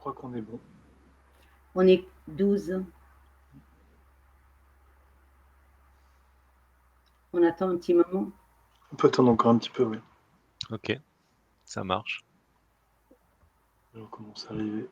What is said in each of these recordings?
crois qu'on est bon. On est 12. On attend un petit moment. On peut attendre encore un petit peu, oui. Ok, ça marche. On commence à arriver.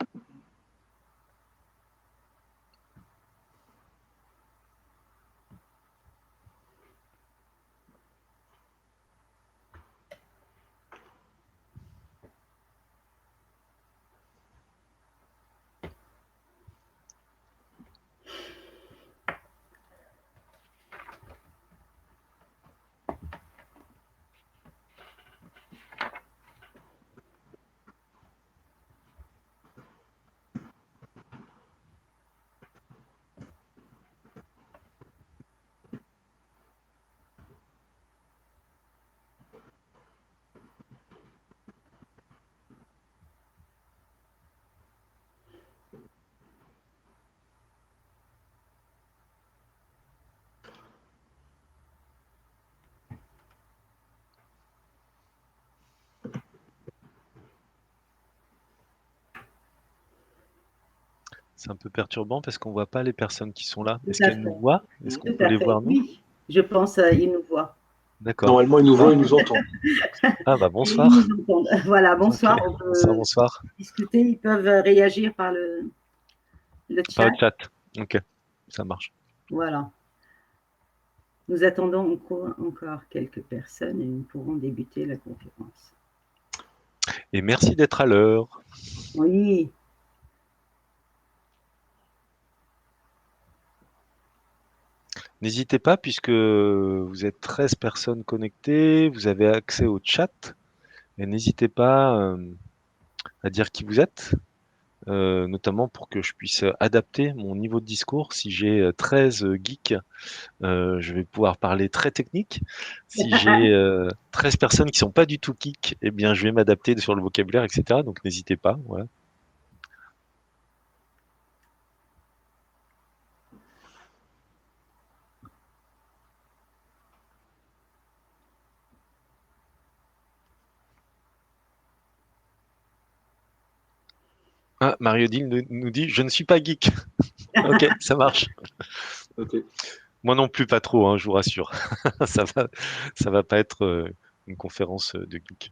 C'est un peu perturbant parce qu'on voit pas les personnes qui sont là. Tout Est-ce à qu'elles fait. nous voient? Est-ce qu'on Tout peut à les fait. voir, nous? Oui, je pense qu'ils nous voient. D'accord. Normalement, il nous voit, il nous entend. Ah bah Et bonsoir. ils nous entendent. Voilà, bonsoir. Ok. On peut Bonsoir, bonsoir. discuter. Ils peuvent réagir par le Par chat. le chat. Ok, ça marche. Voilà. Nous attendons encore quelques personnes et nous pourrons débuter la conférence. Et merci d'être à l'heure. Oui. N'hésitez pas, puisque vous êtes 13 personnes connectées, vous avez accès au chat. Et n'hésitez pas à dire qui vous êtes, notamment pour que je puisse adapter mon niveau de discours. Si j'ai 13 geeks, je vais pouvoir parler très technique. Si j'ai 13 personnes qui sont pas du tout geeks, eh bien, je vais m'adapter sur le vocabulaire, etc. Donc, n'hésitez pas. Voilà. Ah, Marie-Odile nous dit, je ne suis pas geek. Ok, ça marche. Ok. Moi non plus, pas trop, hein, je vous rassure. Ça va pas être une conférence de geek.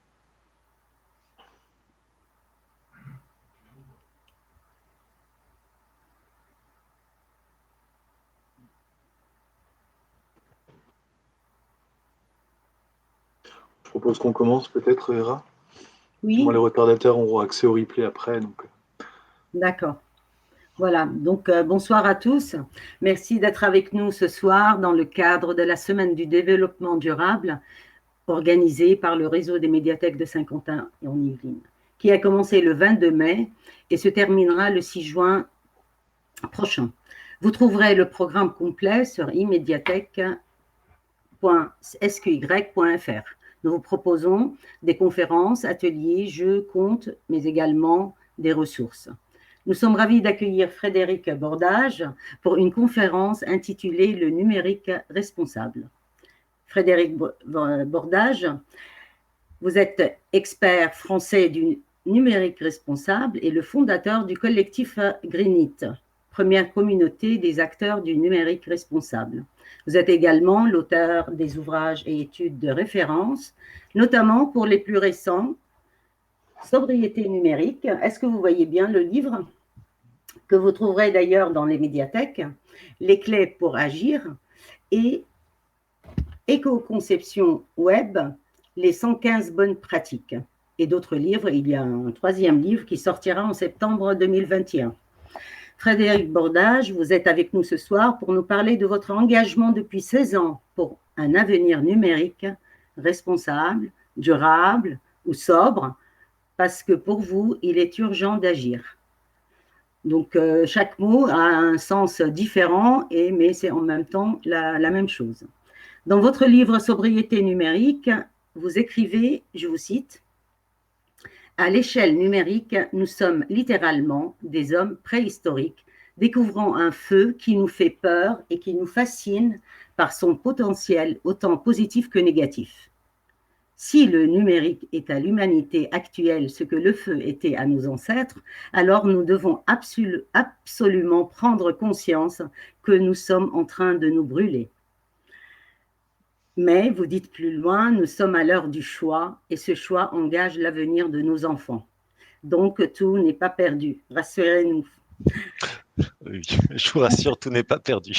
Je propose qu'on commence peut-être, Hera. Oui. Moi, les retardataires auront accès au replay après. Donc... D'accord. Voilà, donc bonsoir à tous. Merci d'être avec nous ce soir dans le cadre de la Semaine du développement durable organisée par le réseau des médiathèques de Saint-Quentin et en Yvelines, qui a commencé le 22 mai et se terminera le 6 juin prochain. Vous trouverez le programme complet sur immédiathèque.sqy.fr. Nous vous proposons des conférences, ateliers, jeux, contes, mais également des ressources. Nous sommes ravis d'accueillir Frédéric Bordage pour une conférence intitulée « Le numérique responsable ». Frédéric Bordage, vous êtes expert français du numérique responsable et le fondateur du collectif Greenit, première communauté des acteurs du numérique responsable. Vous êtes également l'auteur des ouvrages et études de référence, notamment pour les plus récents, Sobriété numérique. Est-ce que vous voyez bien le livre que vous trouverez d'ailleurs dans les médiathèques, Les clés pour agir et Éco-conception web, les 115 bonnes pratiques. Et d'autres livres, il y a un troisième livre qui sortira en septembre 2021. Frédéric Bordage, vous êtes avec nous ce soir pour nous parler de votre engagement depuis 16 ans pour un avenir numérique responsable, durable ou sobre, parce que pour vous, il est urgent d'agir. Donc, chaque mot a un sens différent, mais c'est en même temps la même chose. Dans votre livre Sobriété numérique, vous écrivez, je vous cite, « À l'échelle numérique, nous sommes littéralement des hommes préhistoriques découvrant un feu qui nous fait peur et qui nous fascine par son potentiel autant positif que négatif. Si le numérique est à l'humanité actuelle ce que le feu était à nos ancêtres, alors nous devons absolument prendre conscience que nous sommes en train de nous brûler. Mais, vous dites plus loin, nous sommes à l'heure du choix et ce choix engage l'avenir de nos enfants. Donc, tout n'est pas perdu. Rassurez-nous. Oui, je vous rassure, tout n'est pas perdu.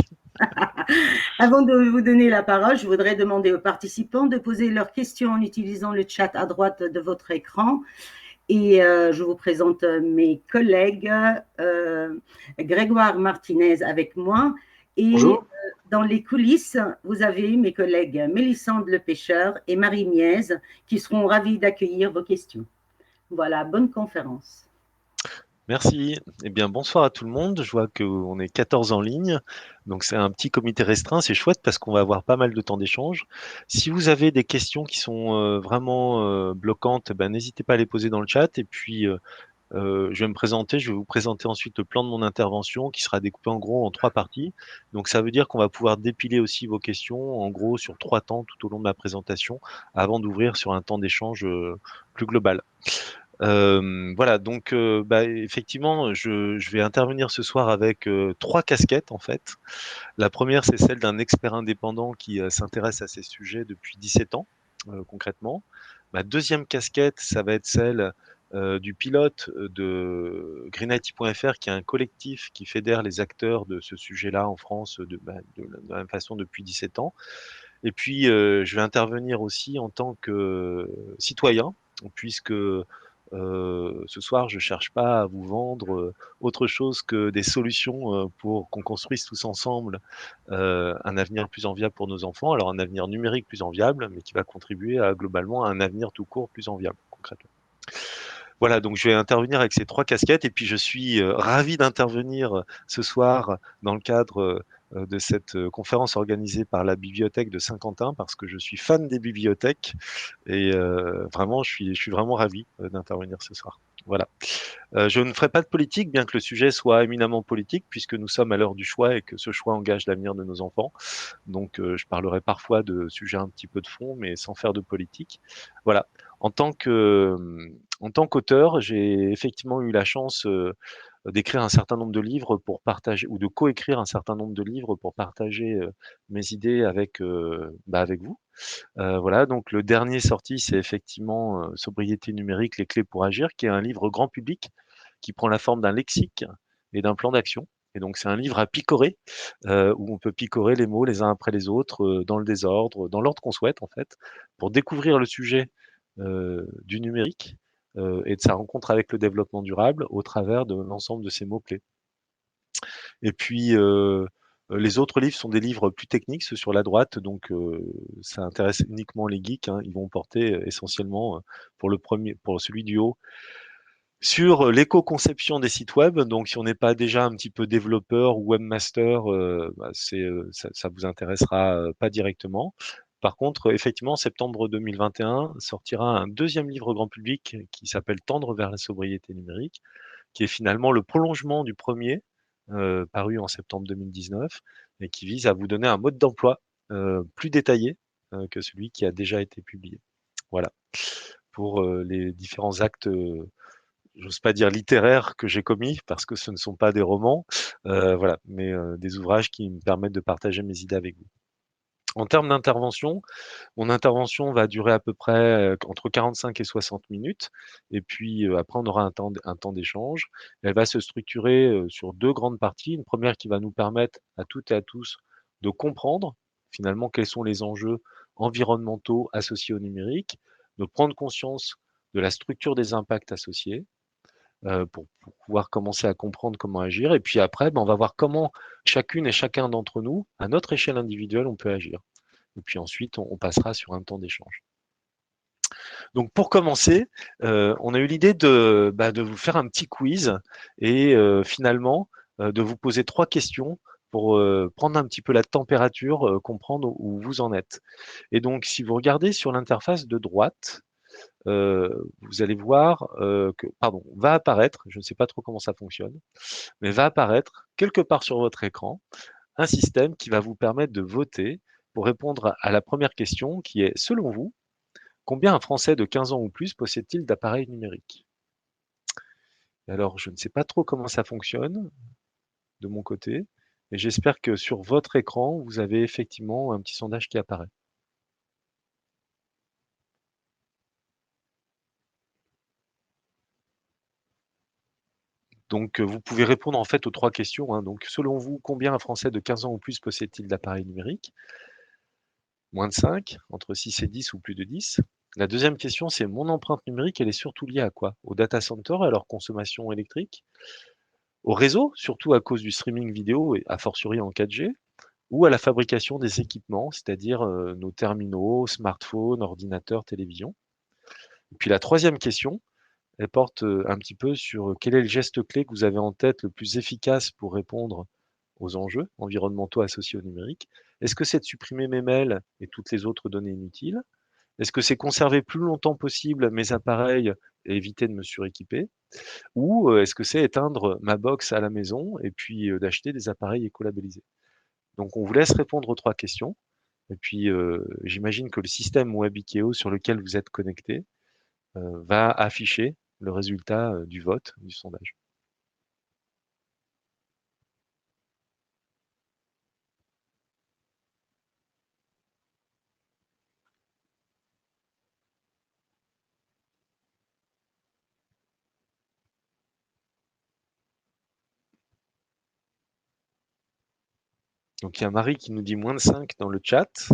Avant de vous donner la parole, je voudrais demander aux participants de poser leurs questions en utilisant le chat à droite de votre écran. Et je vous présente mes collègues, Grégoire Martinez avec moi. Et dans les coulisses, vous avez mes collègues Mélissande Le Pêcheur et Marie Miez qui seront ravis d'accueillir vos questions. Voilà, bonne conférence. Merci. Eh bien, bonsoir à tout le monde. Je vois qu'on est 14 en ligne. Donc, c'est un petit comité restreint. C'est chouette parce qu'on va avoir pas mal de temps d'échange. Si vous avez des questions qui sont vraiment bloquantes, ben, n'hésitez pas à les poser dans le chat. Et puis, je vais me présenter. Je vais vous présenter ensuite le plan de mon intervention qui sera découpé en gros en 3 parties. Donc, ça veut dire qu'on va pouvoir dépiler aussi vos questions en gros sur 3 temps tout au long de ma présentation avant d'ouvrir sur un temps d'échange plus global. Voilà, donc bah, effectivement, je vais intervenir ce soir avec 3 casquettes en fait. La première, c'est celle d'un expert indépendant qui s'intéresse à ces sujets depuis 17 ans, concrètement. Ma deuxième casquette, ça va être celle du pilote de greenIT.fr, qui est un collectif qui fédère les acteurs de ce sujet-là en France de la même façon depuis 17 ans. Et puis, je vais intervenir aussi en tant que citoyen, puisque ce soir, je cherche pas à vous vendre autre chose que des solutions pour qu'on construise tous ensemble un avenir plus enviable pour nos enfants. Alors, un avenir numérique plus enviable, mais qui va contribuer à globalement à un avenir tout court plus enviable, concrètement. Voilà, donc je vais intervenir avec ces 3 casquettes et puis je suis ravi d'intervenir ce soir dans le cadre de cette conférence organisée par la bibliothèque de Saint-Quentin parce que je suis fan des bibliothèques et vraiment je suis vraiment ravi d'intervenir ce soir. Voilà. Je ne ferai pas de politique, bien que le sujet soit éminemment politique, puisque nous sommes à l'heure du choix et que ce choix engage l'avenir de nos enfants. Donc, je parlerai parfois de sujets un petit peu de fond, mais sans faire de politique. Voilà. En tant qu'auteur, j'ai effectivement eu la chance d'écrire un certain nombre de livres pour partager, ou de coécrire un certain nombre de livres pour partager mes idées avec vous. Voilà, donc le dernier sorti, c'est effectivement Sobriété numérique, les clés pour agir, qui est un livre grand public qui prend la forme d'un lexique et d'un plan d'action. Et donc c'est un livre à picorer, où on peut picorer les mots les uns après les autres, dans le désordre, dans l'ordre qu'on souhaite en fait, pour découvrir le sujet du numérique et de sa rencontre avec le développement durable au travers de l'ensemble de ces mots-clés. Et puis, les autres livres sont des livres plus techniques, ceux sur la droite, donc ça intéresse uniquement les geeks, hein. Ils vont porter essentiellement, pour celui du haut, sur l'éco-conception des sites web. Donc si on n'est pas déjà un petit peu développeur ou webmaster, bah, ça vous intéressera pas directement. Par contre, effectivement, en septembre 2021 sortira un deuxième livre grand public qui s'appelle Tendre vers la sobriété numérique, qui est finalement le prolongement du premier, paru en septembre 2019, et qui vise à vous donner un mode d'emploi plus détaillé que celui qui a déjà été publié. Voilà, pour les différents actes, j'ose pas dire littéraires que j'ai commis, parce que ce ne sont pas des romans, voilà, mais des ouvrages qui me permettent de partager mes idées avec vous. En termes d'intervention, mon intervention va durer à peu près entre 45 et 60 minutes. Et puis après, on aura un temps d'échange. Elle va se structurer sur 2 grandes parties. Une première qui va nous permettre à toutes et à tous de comprendre finalement quels sont les enjeux environnementaux associés au numérique, de prendre conscience de la structure des impacts associés pour pouvoir commencer à comprendre comment agir. Et puis après, ben, on va voir comment chacune et chacun d'entre nous, à notre échelle individuelle, on peut agir. Et puis ensuite, on passera sur un temps d'échange. Donc pour commencer, on a eu l'idée de vous faire un petit quiz et finalement de vous poser 3 questions pour prendre un petit peu la température, comprendre où vous en êtes. Et donc si vous regardez sur l'interface de droite, vous allez voir que, pardon, va apparaître, je ne sais pas trop comment ça fonctionne, mais va apparaître quelque part sur votre écran un système qui va vous permettre de voter pour répondre à la première question qui est, selon vous, Combien un Français de 15 ans ou plus possède-t-il d'appareils numériques? Alors, je ne sais pas trop comment ça fonctionne de mon côté, et j'espère que sur votre écran, vous avez effectivement un petit sondage qui apparaît. Donc, vous pouvez répondre en fait aux 3 questions, hein. Donc, selon vous, combien un Français de 15 ans ou plus possède-t-il d'appareils numériques? Moins de 5, entre 6 et 10 ou plus de 10. La deuxième question, c'est mon empreinte numérique, elle est surtout liée à quoi? Aux data centers, à leur consommation électrique? Au réseau, surtout à cause du streaming vidéo et a fortiori en 4G? Ou à la fabrication des équipements, c'est-à-dire, nos terminaux, smartphones, ordinateurs, télévisions? Et puis la troisième question, elle porte, un petit peu sur, quel est le geste clé que vous avez en tête le plus efficace pour répondre aux enjeux environnementaux associés au numérique? Est-ce que c'est de supprimer mes mails et toutes les autres données inutiles? Est-ce que c'est conserver plus longtemps possible mes appareils et éviter de me suréquiper? Ou, est-ce que c'est éteindre ma box à la maison et puis, d'acheter des appareils écolabellisés? Donc on vous laisse répondre aux 3 questions et puis, j'imagine que le système Webikeo sur lequel vous êtes connecté, va afficher le résultat, du vote, du sondage. Donc il y a Marie qui nous dit moins de 5 dans le chat.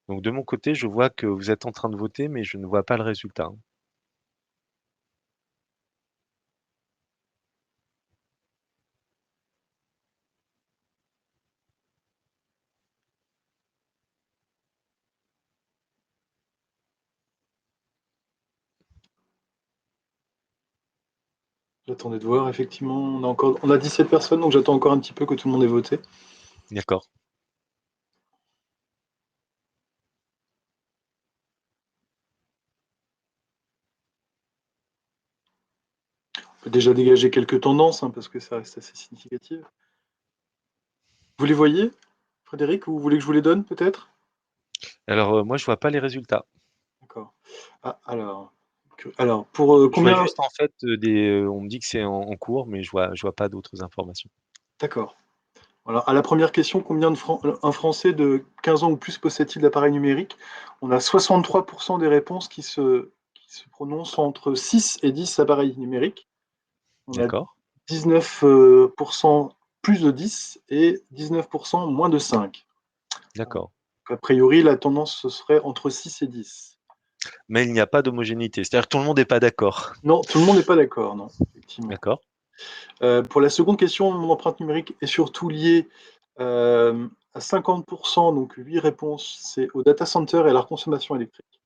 Donc de mon côté, je vois que vous êtes en train de voter, mais je ne vois pas le résultat, hein. J'attendais de voir, effectivement, on a 17 personnes, donc j'attends encore un petit peu que tout le monde ait voté. D'accord. On peut déjà dégager quelques tendances, hein, parce que ça reste assez significatif. Vous les voyez, Frédéric, ou vous voulez que je vous les donne, peut-être? Alors, moi je vois pas les résultats. D'accord. Ah, alors pour, Je vois combien juste en fait, on me dit que c'est en cours, mais je vois pas d'autres informations. d'accord. Alors, à la première question, combien un Français de 15 ans ou plus possède-t-il d'appareils numériques? On a 63 des réponses qui se prononcent entre 6 et 10 appareils numériques. On a D'accord, 19 plus de 10 et 19 moins de 5. d'accord. A priori, la tendance, ce serait entre 6 et 10. Mais il n'y a pas d'homogénéité, c'est-à-dire que tout le monde n'est pas d'accord. Non, tout le monde n'est pas d'accord, non, effectivement. D'accord, Pour la seconde question, mon empreinte numérique est surtout liée à 50%, donc 8 réponses, c'est au data center et à leur consommation électrique.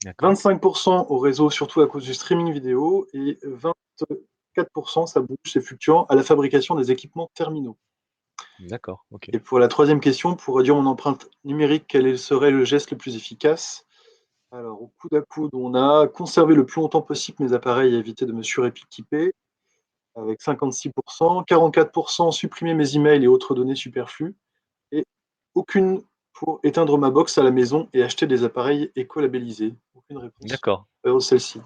d'accord, 25% au réseau, surtout à cause du streaming vidéo, et 24%, ça bouge, c'est fluctuant, à la fabrication des équipements terminaux. d'accord, OK. Et pour la troisième question, pour réduire mon empreinte numérique, serait le geste le plus efficace? Alors, au coude à coude, on a conserver le plus longtemps possible mes appareils et éviter de me suréquiper, avec 56%, 44% supprimer mes emails et autres données superflues, et aucune pour éteindre ma box à la maison et acheter des appareils éco-labellisés. Aucune réponse D'accord. celle-ci.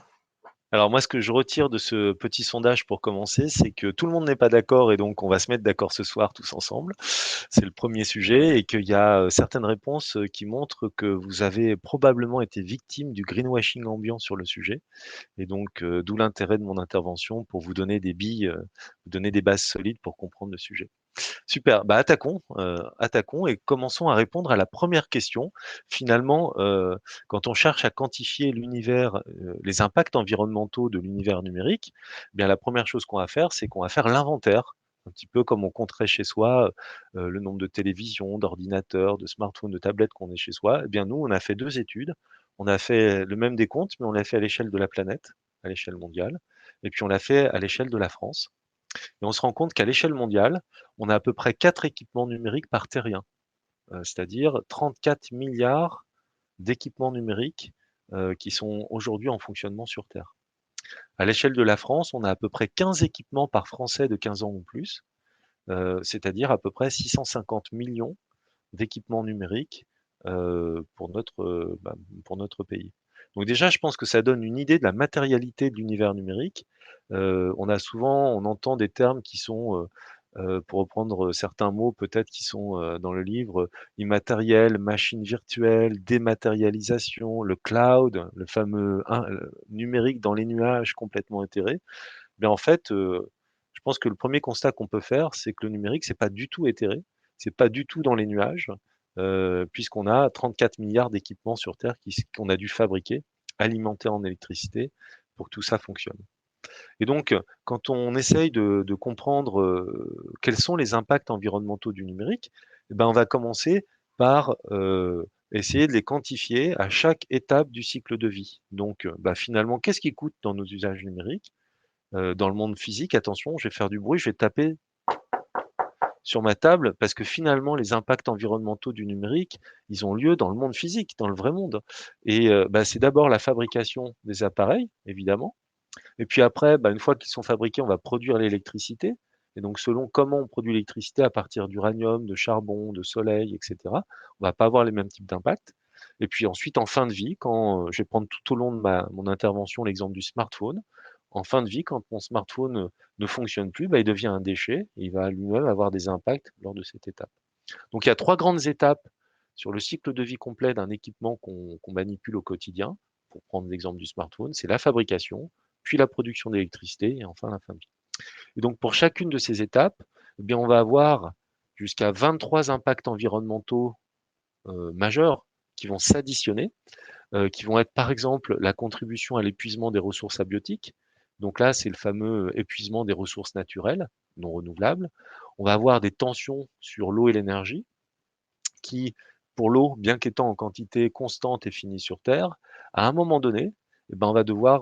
Alors moi, ce que je retire de ce petit sondage pour commencer, c'est que tout le monde n'est pas d'accord et donc on va se mettre d'accord ce soir tous ensemble. C'est le premier sujet et qu'il y a, certaines réponses, qui montrent que vous avez probablement été victime du greenwashing ambiant sur le sujet et donc d'où l'intérêt de mon intervention pour vous donner des billes, vous donner des bases solides pour comprendre le sujet. Super, bah, attaquons et commençons à répondre à la première question. Finalement, quand on cherche à quantifier l'univers, les impacts environnementaux de l'univers numérique, eh bien la première chose qu'on va faire, c'est qu'on va faire l'inventaire, un petit peu comme on compterait chez soi, le nombre de télévisions, d'ordinateurs, de smartphones, de tablettes qu'on ait chez soi. Eh bien nous, on a fait 2 études. On a fait le même décompte, mais on l'a fait à l'échelle de la planète, à l'échelle mondiale et puis on l'a fait à l'échelle de la France. Et on se rend compte qu'à l'échelle mondiale, on a à peu près 4 équipements numériques par terrien, c'est-à-dire 34 milliards d'équipements numériques, qui sont aujourd'hui en fonctionnement sur terre. À l'échelle de la France, on a à peu près 15 équipements par Français de 15 ans ou plus, c'est-à-dire à peu près 650 millions d'équipements numériques pour notre pays. Donc déjà, je pense que ça donne une idée de la matérialité de l'univers numérique. On entend des termes qui sont, pour reprendre certains mots peut-être qui sont dans le livre, immatériel, machine virtuelle, dématérialisation, le cloud, le fameux numérique dans les nuages complètement éthéré. Mais en fait, je pense que le premier constat qu'on peut faire, c'est que le numérique, c'est pas du tout éthéré, c'est pas du tout dans les nuages, puisqu'on a 34 milliards d'équipements sur Terre qu'on a dû fabriquer, alimenter en électricité pour que tout ça fonctionne. Et donc, quand on essaye de comprendre quels sont les impacts environnementaux du numérique, eh ben, on va commencer par essayer de les quantifier à chaque étape du cycle de vie. Donc, finalement, qu'est-ce qui coûte dans nos usages numériques? Dans le monde physique, attention, je vais faire du bruit, je vais taper sur ma table parce que finalement, les impacts environnementaux du numérique, ils ont lieu dans le monde physique, dans le vrai monde. Et c'est d'abord la fabrication des appareils, évidemment. Et puis après, une fois qu'ils sont fabriqués, on va produire l'électricité. Et donc, selon comment on produit l'électricité à partir d'uranium, de charbon, de soleil, etc., on va pas avoir les mêmes types d'impacts. Et puis ensuite, en fin de vie, quand je vais prendre tout au long de mon intervention l'exemple du smartphone, en fin de vie, quand mon smartphone ne fonctionne plus, il devient un déchet et il va lui-même avoir des impacts lors de cette étape. Donc, il y a 3 grandes étapes sur le cycle de vie complet d'un équipement qu'on manipule au quotidien. Pour prendre l'exemple du smartphone, c'est la fabrication, puis la production d'électricité et enfin la fin de vie. Et donc, pour chacune de ces étapes, eh bien, on va avoir jusqu'à 23 impacts environnementaux majeurs qui vont s'additionner, qui vont être par exemple la contribution à l'épuisement des ressources abiotiques. Donc là, c'est le fameux épuisement des ressources naturelles non renouvelables. On va avoir des tensions sur l'eau et l'énergie qui, pour l'eau, bien qu'étant en quantité constante et finie sur Terre, à un moment donné, on va devoir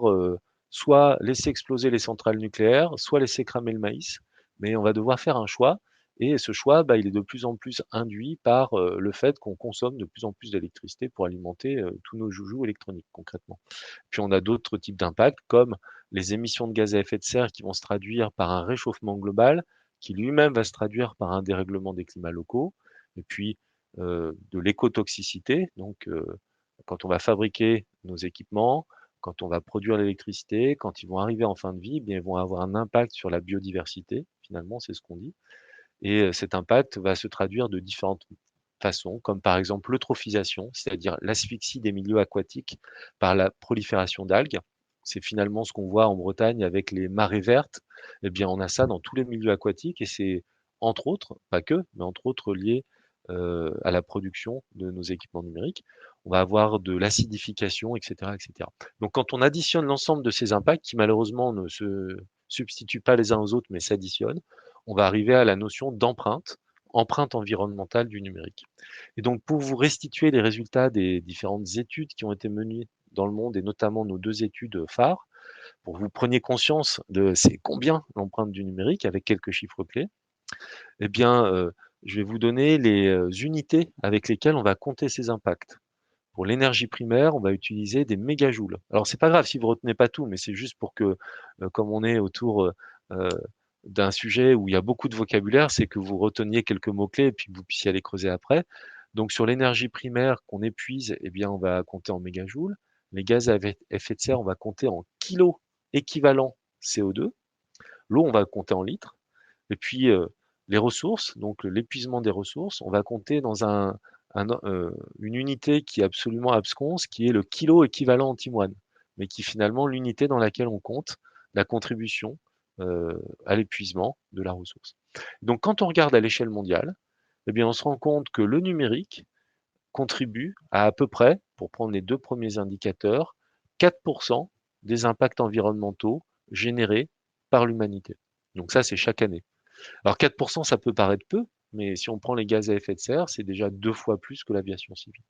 soit laisser exploser les centrales nucléaires, soit laisser cramer le maïs, mais on va devoir faire un choix. Et ce choix, il est de plus en plus induit par le fait qu'on consomme de plus en plus d'électricité pour alimenter tous nos joujoux électroniques, concrètement. Puis on a d'autres types d'impacts, comme les émissions de gaz à effet de serre qui vont se traduire par un réchauffement global, qui lui-même va se traduire par un dérèglement des climats locaux, et puis de l'écotoxicité, donc quand on va fabriquer nos équipements, quand on va produire l'électricité, quand ils vont arriver en fin de vie, ils vont avoir un impact sur la biodiversité, finalement, c'est ce qu'on dit. Et cet impact va se traduire de différentes façons, comme par exemple l'eutrophisation, c'est-à-dire l'asphyxie des milieux aquatiques par la prolifération d'algues. C'est finalement ce qu'on voit en Bretagne avec les marées vertes. Eh bien, on a ça dans tous les milieux aquatiques et c'est entre autres, pas que, mais entre autres lié à la production de nos équipements numériques. On va avoir de l'acidification, etc., etc. Donc, quand on additionne l'ensemble de ces impacts qui malheureusement ne se substituent pas les uns aux autres, mais s'additionnent, on va arriver à la notion d'empreinte, empreinte environnementale du numérique. Et donc, pour vous restituer les résultats des différentes études qui ont été menées dans le monde, et notamment nos 2 études phares, pour que vous preniez conscience de c'est combien l'empreinte du numérique avec quelques chiffres clés, eh bien, je vais vous donner les unités avec lesquelles on va compter ces impacts. Pour l'énergie primaire, on va utiliser des mégajoules. Alors, c'est pas grave si vous retenez pas tout, mais c'est juste pour que, comme on est autour d'un sujet où il y a beaucoup de vocabulaire, c'est que vous reteniez quelques mots-clés et puis que vous puissiez aller creuser après. Donc, sur l'énergie primaire qu'on épuise, eh bien, on va compter en mégajoules. Les gaz à effet de serre, on va compter en kilos équivalent CO2. L'eau, on va compter en litres. Et puis, les ressources, donc l'épuisement des ressources, on va compter dans une unité qui est absolument absconse, qui est le kilo équivalent antimoine, mais qui est finalement l'unité dans laquelle on compte la contribution à l'épuisement de la ressource. Donc, quand on regarde à l'échelle mondiale, eh bien, on se rend compte que le numérique contribue à peu près, pour prendre les 2 premiers indicateurs, 4 des impacts environnementaux générés par l'humanité. Donc ça, c'est chaque année. Alors 4 ça peut paraître peu, mais si on prend les gaz à effet de serre, c'est déjà 2 fois plus que l'aviation civile.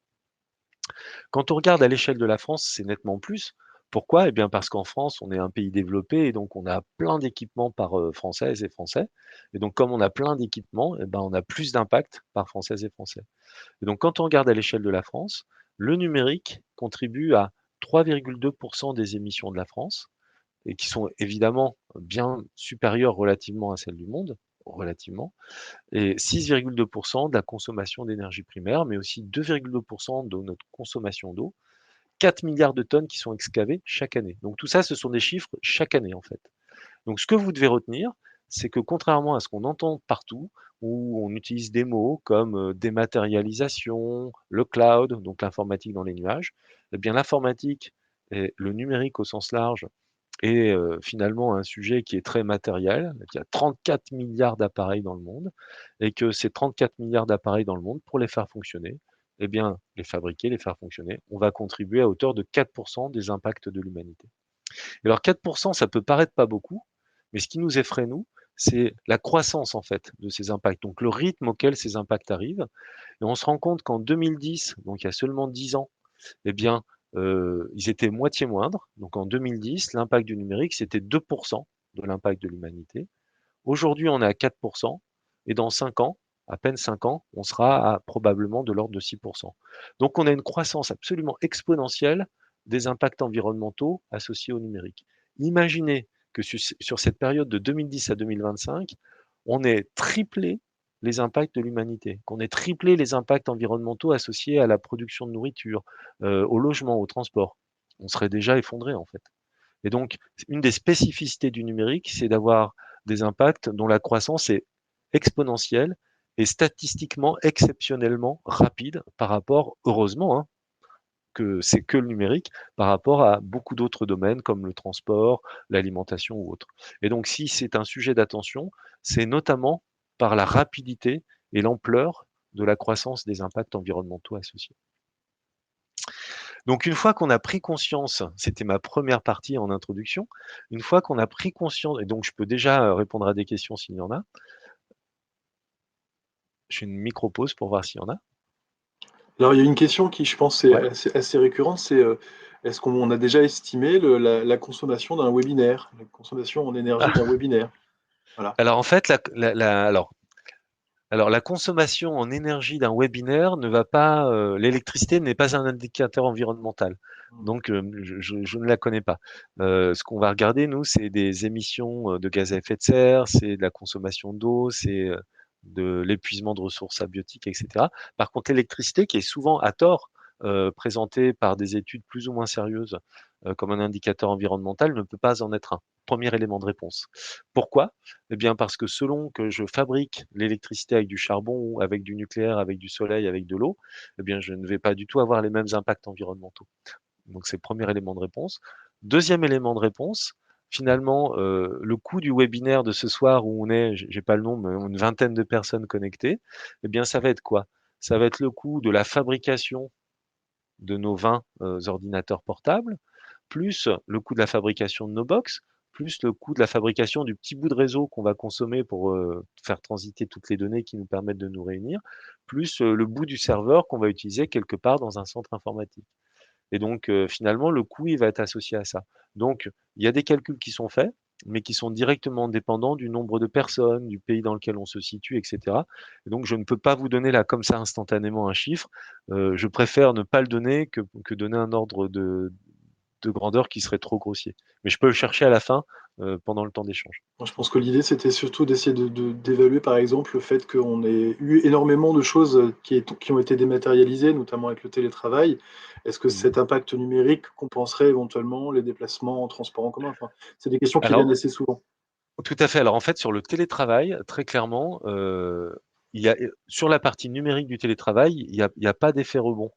Quand on regarde à l'échelle de la France, c'est nettement plus. Pourquoi? Eh bien parce qu'en France, on est un pays développé et donc on a plein d'équipements par Françaises et Français. Et donc comme on a plein d'équipements, eh ben, on a plus d'impact par Françaises et Français. Et donc quand on regarde à l'échelle de la France, le numérique contribue à 3,2 des émissions de la France et qui sont évidemment bien supérieures relativement à celles du monde, relativement, et 6,2% de la consommation d'énergie primaire, mais aussi 2,2% de notre consommation d'eau, 4 milliards de tonnes qui sont excavées chaque année. Donc tout ça, ce sont des chiffres chaque année en fait. Donc ce que vous devez retenir, c'est que contrairement à ce qu'on entend partout, où on utilise des mots comme dématérialisation, le cloud, donc l'informatique dans les nuages, eh bien l'informatique et le numérique au sens large est finalement un sujet qui est très matériel. Il y a 34 milliards d'appareils dans le monde et que ces 34 milliards d'appareils dans le monde, pour les faire fonctionner, eh bien les fabriquer, les faire fonctionner, on va contribuer à hauteur de 4% des impacts de l'humanité. Et alors 4%, ça peut paraître pas beaucoup, mais ce qui nous effraie, nous, c'est la croissance en fait de ces impacts, donc le rythme auquel ces impacts arrivent. Et on se rend compte qu'en 2010, donc il y a seulement 10 ans, eh bien, ils étaient moitié moindres. Donc en 2010, l'impact du numérique, c'était 2% de l'impact de l'humanité. Aujourd'hui, on est à 4%, et dans 5 ans, à peine 5 ans, on sera à probablement de l'ordre de 6%. Donc on a une croissance absolument exponentielle des impacts environnementaux associés au numérique. Imaginez que sur cette période de 2010 à 2025, on ait triplé les impacts de l'humanité, qu'on ait triplé les impacts environnementaux associés à la production de nourriture, au logement, au transport. On serait déjà effondré en fait. Et donc, une des spécificités du numérique, c'est d'avoir des impacts dont la croissance est exponentielle et statistiquement exceptionnellement rapide par rapport, heureusement, hein, que c'est que le numérique, par rapport à beaucoup d'autres domaines comme le transport, l'alimentation ou autre. Et donc, si c'est un sujet d'attention, c'est notamment par la rapidité et l'ampleur de la croissance des impacts environnementaux associés. Donc une fois qu'on a pris conscience, c'était ma première partie en introduction, une fois qu'on a pris conscience, et donc je peux déjà répondre à des questions s'il y en a. Je fais une micro-pause pour voir s'il y en a. Alors, il y a une question qui, je pense, est Ouais. assez récurrente, c'est est-ce qu'on a déjà estimé la consommation d'un webinaire, la consommation en énergie d'un Ah, webinaire? Voilà. alors en fait, alors la consommation en énergie d'un webinaire ne va pas, l'électricité n'est pas un indicateur environnemental. Mm. Donc je ne la connais pas. Ce qu'on va regarder, nous, c'est des émissions de gaz à effet de serre, c'est de la consommation d'eau, c'est de l'épuisement de ressources abiotiques, etc. Par contre, l'électricité, qui est souvent à tort présentée par des études plus ou moins sérieuses comme un indicateur environnemental, ne peut pas en être un. Premier élément de réponse. Pourquoi? Eh bien, parce que selon que je fabrique l'électricité avec du charbon ou avec du nucléaire, avec du soleil, avec de l'eau, eh bien, je ne vais pas du tout avoir les mêmes impacts environnementaux. Donc, c'est le premier élément de réponse. Deuxième élément de réponse, finalement, le coût du webinaire de ce soir où on est, j'ai pas le nom, mais une vingtaine de personnes connectées, eh bien, ça va être quoi? Ça va être le coût de la fabrication de nos 20 ordinateurs portables, plus le coût de la fabrication de nos box, plus le coût de la fabrication du petit bout de réseau qu'on va consommer pour faire transiter toutes les données qui nous permettent de nous réunir, plus le bout du serveur qu'on va utiliser quelque part dans un centre informatique. Et donc, finalement, le coût, il va être associé à ça. Donc, il y a des calculs qui sont faits, mais qui sont directement dépendants du nombre de personnes, du pays dans lequel on se situe, etc. Et donc, je ne peux pas vous donner là, comme ça, instantanément un chiffre. Je préfère ne pas le donner que donner un ordre de grandeur qui serait trop grossier. Mais je peux le chercher à la fin, pendant le temps d'échange. Moi, je pense que l'idée, c'était surtout d'essayer d'évaluer, par exemple, le fait qu'on ait eu énormément de choses qui ont été dématérialisées, notamment avec le télétravail. Est-ce que Mmh. cet impact numérique compenserait éventuellement les déplacements en transport en commun? Enfin, c'est des questions qui viennent Alors assez souvent. tout à fait. Alors en fait, sur le télétravail, très clairement, il y a sur la partie numérique du télétravail, il y a pas d'effet rebond,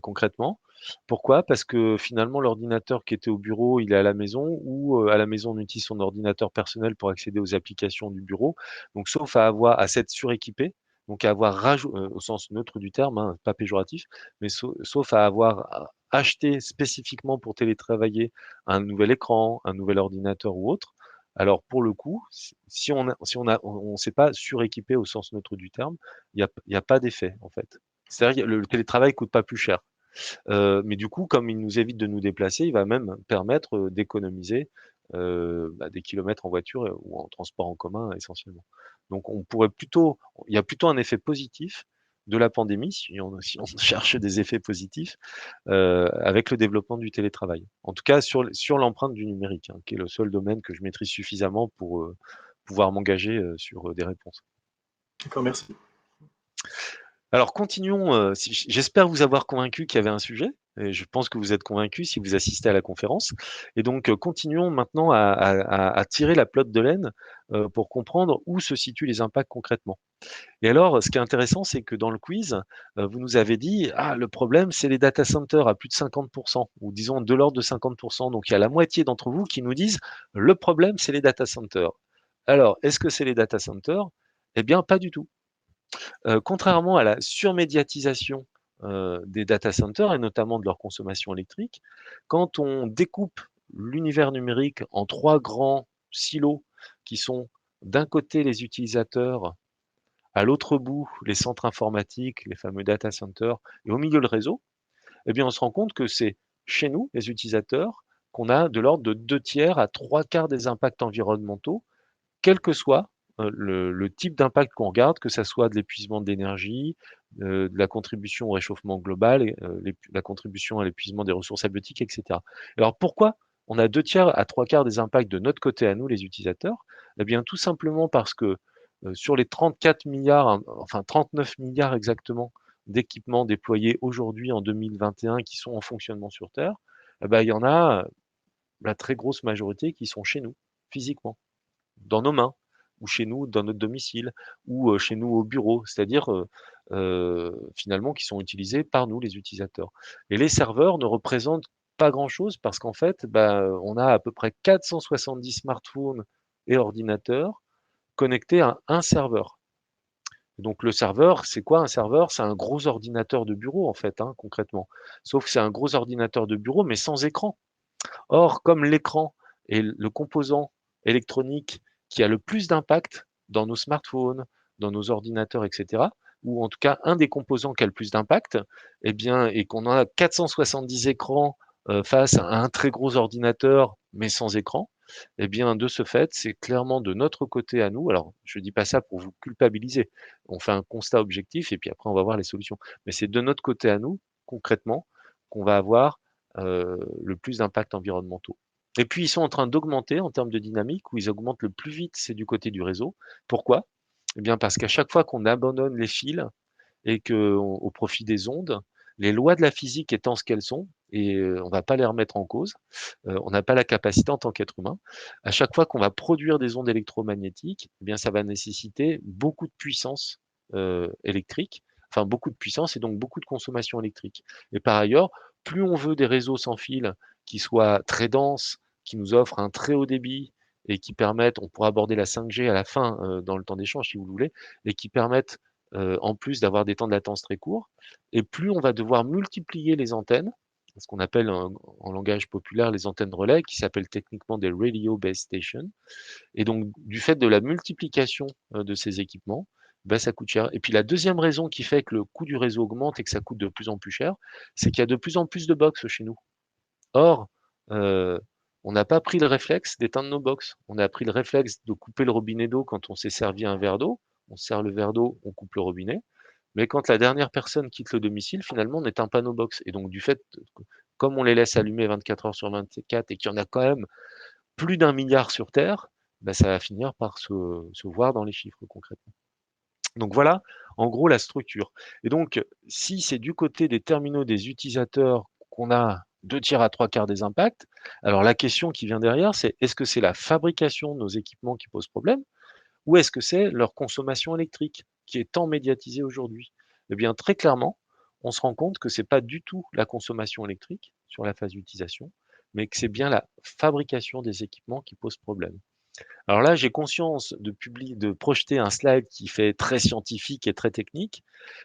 concrètement. Pourquoi? Parce que finalement, l'ordinateur qui était au bureau, il est à la maison ou, à la maison, on utilise son ordinateur personnel pour accéder aux applications du bureau. Donc sauf à s'être suréquipé, donc à avoir au sens neutre du terme, hein, pas péjoratif, mais sauf à avoir acheté spécifiquement pour télétravailler un nouvel écran, un nouvel ordinateur ou autre. Alors pour le coup, si on s'est pas suréquipé au sens neutre du terme, il y a pas d'effet en fait. C'est-à-dire que le télétravail coûte pas plus cher. Mais du coup, comme il nous évite de nous déplacer, il va même permettre, d'économiser, des kilomètres en voiture, ou en transport en commun essentiellement. Donc on pourrait plutôt il y a plutôt un effet positif de la pandémie, si on cherche des effets positifs, avec le développement du télétravail. En tout cas sur l'empreinte du numérique, hein, qui est le seul domaine que je maîtrise suffisamment pouvoir m'engager sur des réponses. D'accord, merci. Alors continuons, j'espère vous avoir convaincu qu'il y avait un sujet et je pense que vous êtes convaincus si vous assistez à la conférence et donc continuons maintenant à tirer la pelote de laine, pour comprendre où se situent les impacts concrètement. Et alors, ce qui est intéressant, c'est que dans le quiz, vous nous avez dit: «Ah, le problème, c'est les data centers à plus de 50 ou disons de l'ordre de 50. Donc il y a la moitié d'entre vous qui nous disent: «Le problème, c'est les data centers». Alors, est-ce que c'est les data centers? Eh bien, pas du tout. Contrairement à la surmédiatisation, des data centers et notamment de leur consommation électrique, quand on découpe l'univers numérique en 3 grands silos qui sont d'un côté les utilisateurs, à l'autre bout les centres informatiques, les fameux data centers et au milieu le réseau, eh bien on se rend compte que c'est chez nous, les utilisateurs, qu'on a de l'ordre de 2/3 à 3/4 des impacts environnementaux, quel que soit, le type d'impact qu'on regarde, que ça soit de l'épuisement de l'énergie, de la contribution au réchauffement global et la contribution à l'épuisement des ressources abiotiques et cetera. Alors pourquoi on a 2/3 à 3/4 des impacts de notre côté à nous, les utilisateurs? Eh bien tout simplement parce que, sur les 34 000 000 enfin 39 000 000 exactement, d'équipements déployés aujourd'hui en 2021 qui sont en fonctionnement sur terre, il y en a, la très grosse majorité qui sont chez nous, physiquement dans nos mains, ou chez nous dans notre domicile, ou chez nous au bureau, c'est-à-dire finalement qui sont utilisés par nous les utilisateurs. Et les serveurs ne représentent pas grand-chose parce qu'en fait, on a à peu près 470 smartphones et ordinateurs connectés à un serveur. Donc le serveur, c'est quoi un serveur? C'est un gros ordinateur de bureau en fait, hein, concrètement. Sauf que c'est un gros ordinateur de bureau mais sans écran. Or, comme l'écran est le composant électronique qui a le plus d'impact dans nos smartphones, dans nos ordinateurs, et cetera, ou en tout cas un des composants qui a le plus d'impact, eh bien, et qu'on a 470 écrans face à un très gros ordinateur, mais sans écran, eh bien, de ce fait, c'est clairement de notre côté à nous. Alors, je ne dis pas ça pour vous culpabiliser. On fait un constat objectif et puis après, on va voir les solutions. Mais c'est de notre côté à nous, concrètement, qu'on va avoir le plus d'impacts environnementaux. Et puis, ils sont en train d'augmenter en termes de dynamique, où ils augmentent le plus vite, c'est du côté du réseau. Pourquoi? Eh bien, parce qu'à chaque fois qu'on abandonne les fils et que, au profit des ondes, les lois de la physique étant ce qu'elles sont, et on ne va pas les remettre en cause, on n'a pas la capacité en tant qu'être humain. À chaque fois qu'on va produire des ondes électromagnétiques, eh bien, ça va nécessiter beaucoup de puissance électrique, enfin beaucoup de puissance et donc beaucoup de consommation électrique. Et par ailleurs, plus on veut des réseaux sans fil qui soient très denses, qui nous offrent un très haut débit et qui permettent, on pourra aborder la 5G à la fin dans le temps d'échange si vous le voulez, et qui permettent en plus d'avoir des temps de latence très courts, et plus on va devoir multiplier les antennes, ce qu'on appelle en langage populaire les antennes relais, qui s'appellent techniquement des radio base stations. Et donc, du fait de la multiplication de ces équipements, ça coûte cher. Et puis la deuxième raison qui fait que le coût du réseau augmente et que ça coûte de plus en plus cher, c'est qu'il y a de plus en plus de box chez nous. Or, on n'a pas pris le réflexe d'éteindre nos box. On a pris le réflexe de couper le robinet d'eau quand on s'est servi un verre d'eau. On sert le verre d'eau, on coupe le robinet. Mais quand la dernière personne quitte le domicile, finalement, on n'éteint pas nos box. Et donc, du fait, comme on les laisse allumer 24 heures sur 24 et qu'il y en a quand même plus d'1 milliard sur Terre, ça va finir par se voir dans les chiffres concrètement. Donc voilà, en gros, la structure. Et donc, si c'est du côté des terminaux des utilisateurs qu'on a 2/3 à 3/4 des impacts, alors la question qui vient derrière, c'est est-ce que c'est la fabrication de nos équipements qui pose problème ou est-ce que c'est leur consommation électrique qui est tant médiatisée aujourd'hui? Eh bien, très clairement, on se rend compte que c'est pas du tout la consommation électrique sur la phase d'utilisation, mais que c'est bien la fabrication des équipements qui pose problème. Alors là, j'ai conscience de projeter un slide qui fait très scientifique et très technique,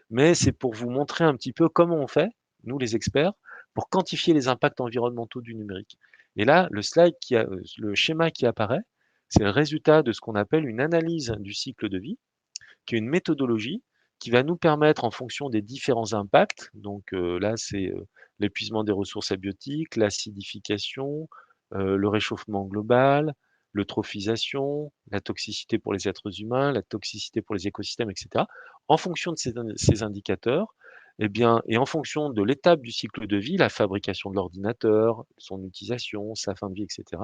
mais c'est pour vous montrer un petit peu comment on fait, nous les experts, pour quantifier les impacts environnementaux du numérique. Et là, le schéma qui apparaît, c'est le résultat de ce qu'on appelle une analyse du cycle de vie, qui est une méthodologie qui va nous permettre, en fonction des différents impacts, donc là, c'est l'épuisement des ressources abiotiques, l'acidification, le réchauffement global, l'eutrophisation, la toxicité pour les êtres humains, la toxicité pour les écosystèmes, etc. En fonction de ces indicateurs, eh bien, et en fonction de l'étape du cycle de vie, la fabrication de l'ordinateur, son utilisation, sa fin de vie, etc.,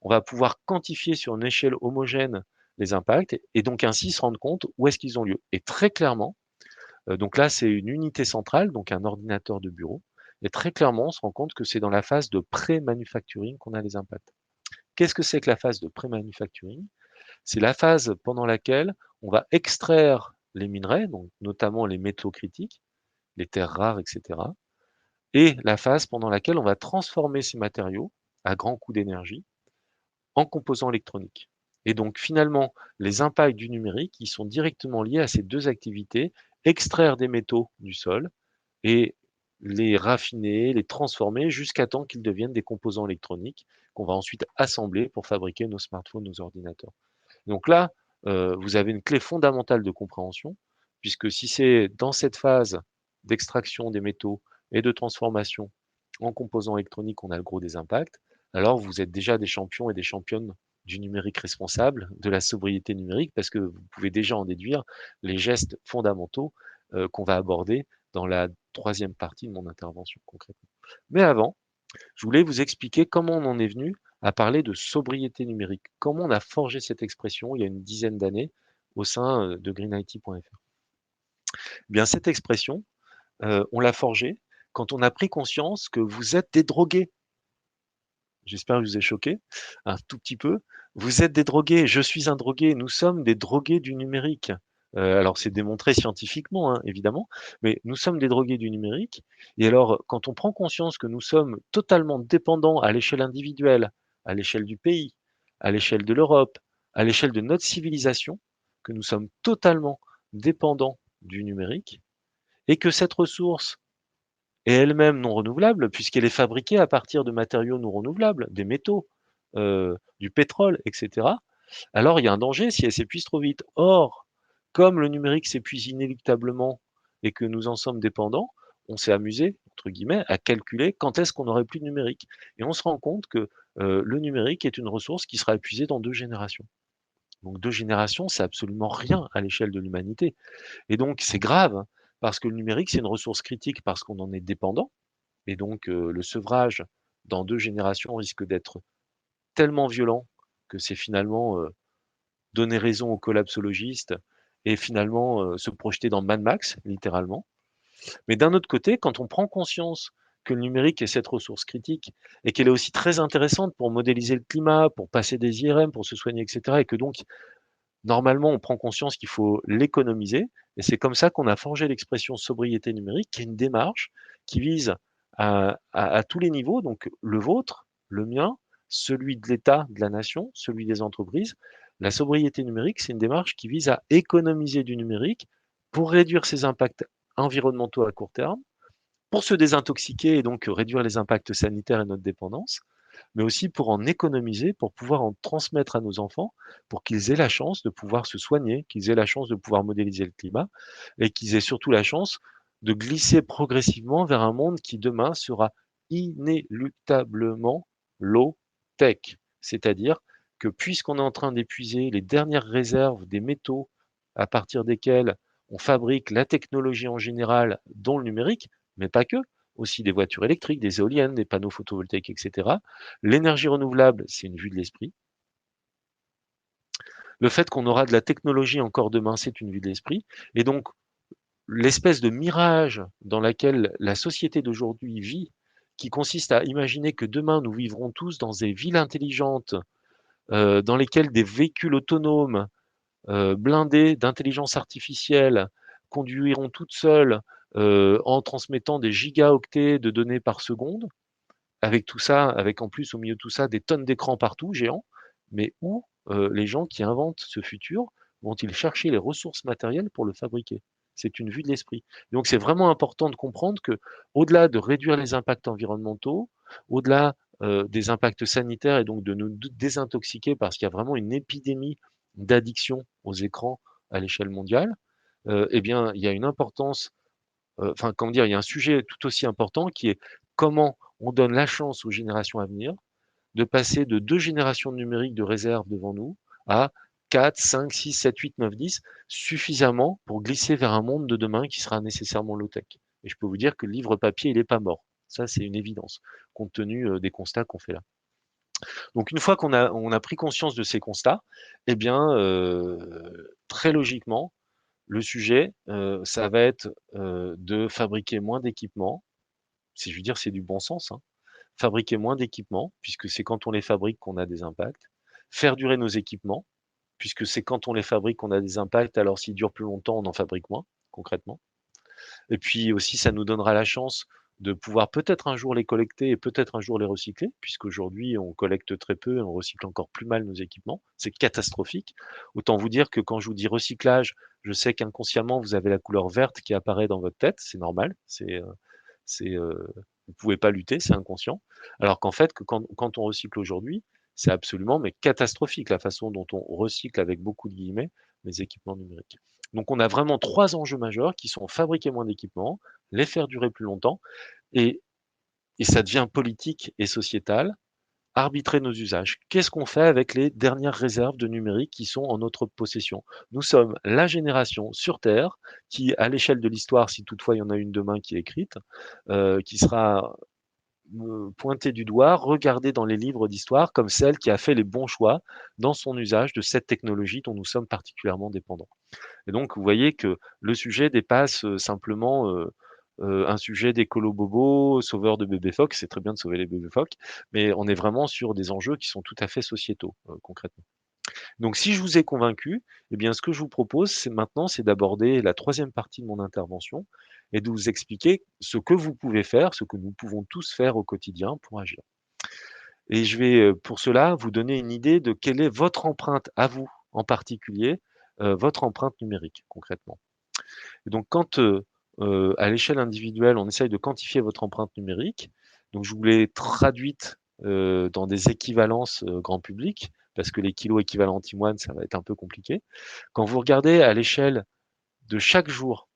on va pouvoir quantifier sur une échelle homogène les impacts, et donc ainsi se rendre compte où est-ce qu'ils ont lieu. Et très clairement, donc là, c'est une unité centrale, donc un ordinateur de bureau, et très clairement, on se rend compte que c'est dans la phase de pré-manufacturing qu'on a les impacts. Qu'est-ce que c'est que la phase de pré-manufacturing? C'est la phase pendant laquelle on va extraire les minerais, donc notamment les métaux critiques, les terres rares, etc. Et la phase pendant laquelle on va transformer ces matériaux à grand coût d'énergie en composants électroniques. Et donc finalement, les impacts du numérique, ils sont directement liés à ces deux activités, extraire des métaux du sol et les raffiner, les transformer jusqu'à temps qu'ils deviennent des composants électroniques qu'on va ensuite assembler pour fabriquer nos smartphones, nos ordinateurs. Donc là, vous avez une clé fondamentale de compréhension, puisque si c'est dans cette phase d'extraction des métaux et de transformation en composants électroniques qu'on a le gros des impacts, alors vous êtes déjà des champions et des championnes du numérique responsable, de la sobriété numérique, parce que vous pouvez déjà en déduire les gestes fondamentaux qu'on va aborder dans la troisième partie de mon intervention concrètement. Mais avant, je voulais vous expliquer comment on en est venu à parler de sobriété numérique, comment on a forgé cette expression il y a une dizaine d'années au sein de greenIT.fr. Bien, cette expression, on l'a forgée quand on a pris conscience que vous êtes des drogués. J'espère que je vous ai choqué un tout petit peu. Vous êtes des drogués, je suis un drogué, nous sommes des drogués du numérique. Alors c'est démontré scientifiquement, hein, évidemment, mais nous sommes des drogués du numérique. Et alors, quand on prend conscience que nous sommes totalement dépendants à l'échelle individuelle, à l'échelle du pays, à l'échelle de l'Europe, à l'échelle de notre civilisation, que nous sommes totalement dépendants du numérique, et que cette ressource est elle-même non renouvelable, puisqu'elle est fabriquée à partir de matériaux non renouvelables, des métaux, du pétrole, etc., alors il y a un danger si elle s'épuise trop vite. Or, comme le numérique s'épuise inéluctablement et que nous en sommes dépendants, on s'est amusé, entre guillemets, à calculer quand est-ce qu'on n'aurait plus de numérique. Et on se rend compte que le numérique est une ressource qui sera épuisée dans 2 générations. Donc 2 générations, c'est absolument rien à l'échelle de l'humanité. Et donc c'est grave, hein, parce que le numérique, c'est une ressource critique parce qu'on en est dépendant. Et donc le sevrage dans 2 générations risque d'être tellement violent que c'est finalement donner raison aux collapsologistes et finalement se projeter dans Mad Max, littéralement. Mais d'un autre côté, quand on prend conscience que le numérique est cette ressource critique et qu'elle est aussi très intéressante pour modéliser le climat, pour passer des IRM, pour se soigner, etc., et que donc, normalement, on prend conscience qu'il faut l'économiser, et c'est comme ça qu'on a forgé l'expression sobriété numérique, qui est une démarche qui vise à tous les niveaux, donc le vôtre, le mien, celui de l'État, de la nation, celui des entreprises. La sobriété numérique, c'est une démarche qui vise à économiser du numérique pour réduire ses impacts environnementaux à court terme, pour se désintoxiquer et donc réduire les impacts sanitaires et notre dépendance, mais aussi pour en économiser, pour pouvoir en transmettre à nos enfants, pour qu'ils aient la chance de pouvoir se soigner, qu'ils aient la chance de pouvoir modéliser le climat, et qu'ils aient surtout la chance de glisser progressivement vers un monde qui demain sera inéluctablement low-tech. C'est-à-dire que puisqu'on est en train d'épuiser les dernières réserves des métaux à partir desquels on fabrique la technologie en général, dont le numérique, mais pas que, aussi des voitures électriques, des éoliennes, des panneaux photovoltaïques, etc. L'énergie renouvelable, c'est une vue de l'esprit. Le fait qu'on aura de la technologie encore demain, c'est une vue de l'esprit. Et donc, l'espèce de mirage dans laquelle la société d'aujourd'hui vit, qui consiste à imaginer que demain, nous vivrons tous dans des villes intelligentes, dans lesquelles des véhicules autonomes, blindés d'intelligence artificielle, conduiront toutes seules en transmettant des gigaoctets de données par seconde, avec tout ça, avec en plus au milieu de tout ça des tonnes d'écrans partout, géants, mais où les gens qui inventent ce futur vont-ils chercher les ressources matérielles pour le fabriquer? C'est une vue de l'esprit. Donc c'est vraiment important de comprendre que, au-delà de réduire les impacts environnementaux, au-delà des impacts sanitaires et donc de nous désintoxiquer parce qu'il y a vraiment une épidémie d'addiction aux écrans à l'échelle mondiale, eh bien il y a une importance enfin, comment dire? Il y a un sujet tout aussi important qui est comment on donne la chance aux générations à venir de passer de 2 générations de numérique de réserve devant nous à 4, 5, 6, 7, 8, 9, 10, suffisamment pour glisser vers un monde de demain qui sera nécessairement low-tech. Et je peux vous dire que le livre papier, il est pas mort. Ça, c'est une évidence, compte tenu des constats qu'on fait là. Donc une fois qu'on a pris conscience de ces constats, eh bien, très logiquement, le sujet, ça va être, de fabriquer moins d'équipements. Si je veux dire, c'est du bon sens, hein. Fabriquer moins d'équipements, puisque c'est quand on les fabrique qu'on a des impacts. Faire durer nos équipements, puisque c'est quand on les fabrique qu'on a des impacts, alors s'ils durent plus longtemps, on en fabrique moins, concrètement. Et puis aussi, ça nous donnera la chance de pouvoir peut-être un jour les collecter et peut-être un jour les recycler, puisqu'aujourd'hui, on collecte très peu et on recycle encore plus mal nos équipements. C'est catastrophique. Autant vous dire que quand je vous dis recyclage, je sais qu'inconsciemment, vous avez la couleur verte qui apparaît dans votre tête. C'est normal. Vous pouvez pas lutter, c'est inconscient. Alors qu'en fait, quand on recycle aujourd'hui, c'est absolument mais catastrophique la façon dont on recycle avec beaucoup de guillemets les équipements numériques. Donc on a vraiment 3 enjeux majeurs qui sont fabriquer moins d'équipements, les faire durer plus longtemps et ça devient politique et sociétal, arbitrer nos usages. Qu'est-ce qu'on fait avec les dernières réserves de numérique qui sont en notre possession? Nous sommes la génération sur Terre qui, à l'échelle de l'histoire, si toutefois il y en a une demain qui est écrite, qui sera pointée du doigt, regardée dans les livres d'histoire comme celle qui a fait les bons choix dans son usage de cette technologie dont nous sommes particulièrement dépendants. Et donc, vous voyez que le sujet dépasse simplement un sujet d'écolo bobo, sauveur de bébés phoques. C'est très bien de sauver les bébés phoques, mais on est vraiment sur des enjeux qui sont tout à fait sociétaux, concrètement. Donc, si je vous ai convaincu, eh bien, ce que je vous propose, c'est d'aborder la troisième partie de mon intervention et de vous expliquer ce que vous pouvez faire, ce que nous pouvons tous faire au quotidien pour agir. Et je vais, pour cela, vous donner une idée de quelle est votre empreinte à vous, en particulier, votre empreinte numérique, concrètement. Et donc quand, à l'échelle individuelle, on essaye de quantifier votre empreinte numérique, donc je vous l'ai traduite, dans des équivalences, grand public, parce que les kilos équivalents antimoine, ça va être un peu compliqué. Quand vous regardez à l'échelle de chaque jour,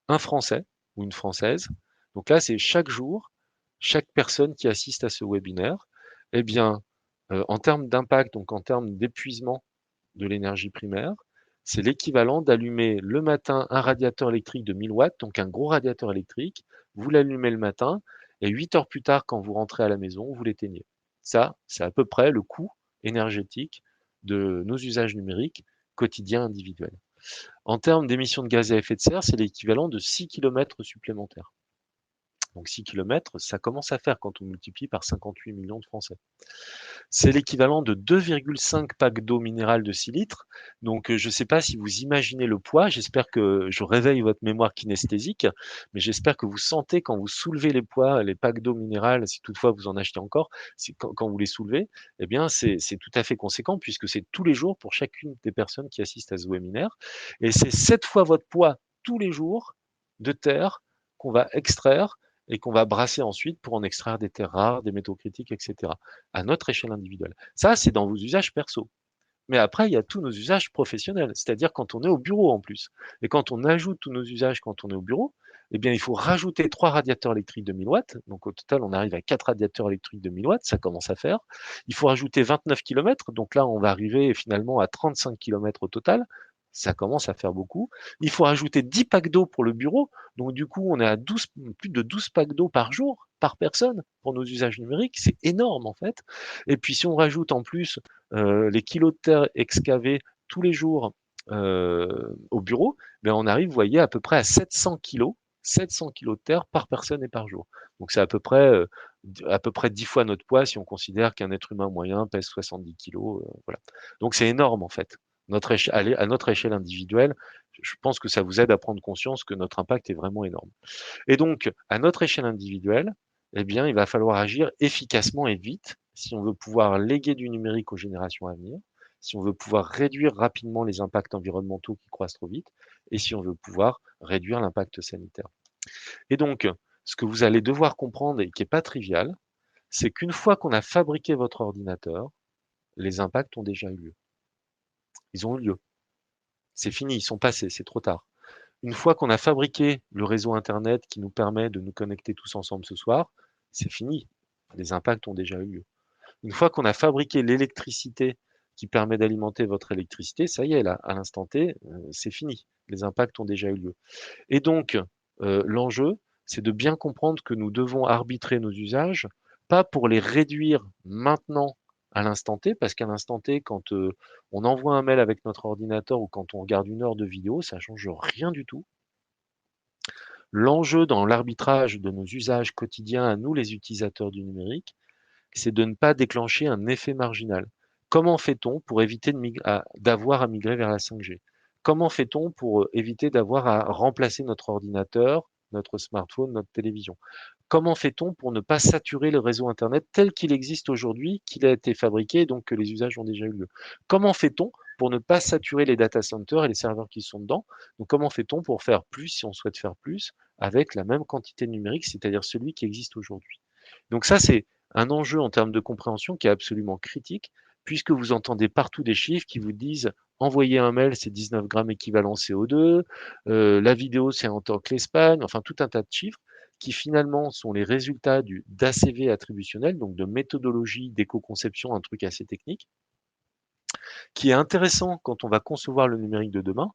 un Français ou une Française, donc là, c'est chaque jour, chaque personne qui assiste à ce webinaire, eh bien, en termes d'impact, donc en termes d'épuisement de l'énergie primaire, c'est l'équivalent d'allumer le matin un radiateur électrique de 1000 watts, donc un gros radiateur électrique, vous l'allumez le matin et 8 heures plus tard, quand vous rentrez à la maison, vous l'éteignez. Ça, c'est à peu près le coût énergétique de nos usages numériques quotidiens individuels. En termes d'émissions de gaz à effet de serre, c'est l'équivalent de 6 kilomètres supplémentaires. Donc 6 kilomètres, ça commence à faire quand on multiplie par 58 millions de Français. C'est l'équivalent de 2,5 packs d'eau minérale de 6 litres. Donc, je ne sais pas si vous imaginez le poids. J'espère que je réveille votre mémoire kinesthésique, mais j'espère que vous sentez quand vous soulevez les poids, les packs d'eau minérale, si toutefois vous en achetez encore, quand vous les soulevez, eh bien, c'est tout à fait conséquent puisque c'est tous les jours pour chacune des personnes qui assistent à ce webinaire. Et c'est 7 fois votre poids tous les jours de terre qu'on va extraire et qu'on va brasser ensuite pour en extraire des terres rares, des métaux critiques, etc. à notre échelle individuelle. Ça, c'est dans vos usages perso. Mais après, il y a tous nos usages professionnels, c'est-à-dire quand on est au bureau en plus. Et quand on ajoute tous nos usages quand on est au bureau, eh bien, il faut rajouter 3 radiateurs électriques de 1000 watts. Donc, au total, on arrive à 4 radiateurs électriques de 1000 watts. Ça commence à faire. Il faut rajouter 29 kilomètres. Donc là, on va arriver finalement à 35 kilomètres au total. Ça commence à faire beaucoup. Il faut rajouter 10 packs d'eau pour le bureau. Donc, du coup, on est à plus de 12 packs d'eau par jour, par personne, pour nos usages numériques. C'est énorme, en fait. Et puis, si on rajoute en plus les kilos de terre excavés tous les jours au bureau, ben on arrive, vous voyez, à peu près à 700 kilos de terre par personne et par jour. Donc c'est à peu près 10 fois notre poids si on considère qu'un être humain moyen pèse 70 kilos. Voilà. Donc c'est énorme en fait. À notre échelle individuelle, je pense que ça vous aide à prendre conscience que notre impact est vraiment énorme. Et donc, à notre échelle individuelle, eh bien, il va falloir agir efficacement et vite si on veut pouvoir léguer du numérique aux générations à venir, si on veut pouvoir réduire rapidement les impacts environnementaux qui croissent trop vite, et si on veut pouvoir réduire l'impact sanitaire. Et donc, ce que vous allez devoir comprendre et qui n'est pas trivial, c'est qu'une fois qu'on a fabriqué votre ordinateur, les impacts ont déjà eu lieu. Ils ont eu lieu. C'est fini, ils sont passés, c'est trop tard. Une fois qu'on a fabriqué le réseau Internet qui nous permet de nous connecter tous ensemble ce soir, c'est fini. Les impacts ont déjà eu lieu. Une fois qu'on a fabriqué l'électricité qui permet d'alimenter votre électricité, ça y est, là, à l'instant T, c'est fini. Les impacts ont déjà eu lieu. Et donc, l'enjeu, c'est de bien comprendre que nous devons arbitrer nos usages, pas pour les réduire maintenant à l'instant T, parce qu'à l'instant T, quand on envoie un mail avec notre ordinateur ou quand on regarde 1 heure de vidéo, ça change rien du tout. L'enjeu dans l'arbitrage de nos usages quotidiens à nous, les utilisateurs du numérique, c'est de ne pas déclencher un effet marginal. Comment fait-on pour éviter d'avoir à migrer vers la 5G? Comment fait-on pour éviter d'avoir à remplacer notre ordinateur, notre smartphone, notre télévision? Comment fait-on pour ne pas saturer le réseau internet tel qu'il existe aujourd'hui, qu'il a été fabriqué, donc que les usages ont déjà eu lieu? Comment fait-on pour ne pas saturer les data centers et les serveurs qui sont dedans? Donc comment fait-on pour faire plus, si on souhaite faire plus, avec la même quantité numérique, c'est-à-dire celui qui existe aujourd'hui? Donc ça, c'est un enjeu en termes de compréhension qui est absolument critique, puisque vous entendez partout des chiffres qui vous disent envoyer un mail, c'est 19 grammes équivalent CO2, la vidéo, c'est en tant que l'Espagne, enfin tout un tas de chiffres qui finalement sont les résultats d'ACV attributionnel, donc de méthodologie d'éco-conception, un truc assez technique, qui est intéressant quand on va concevoir le numérique de demain,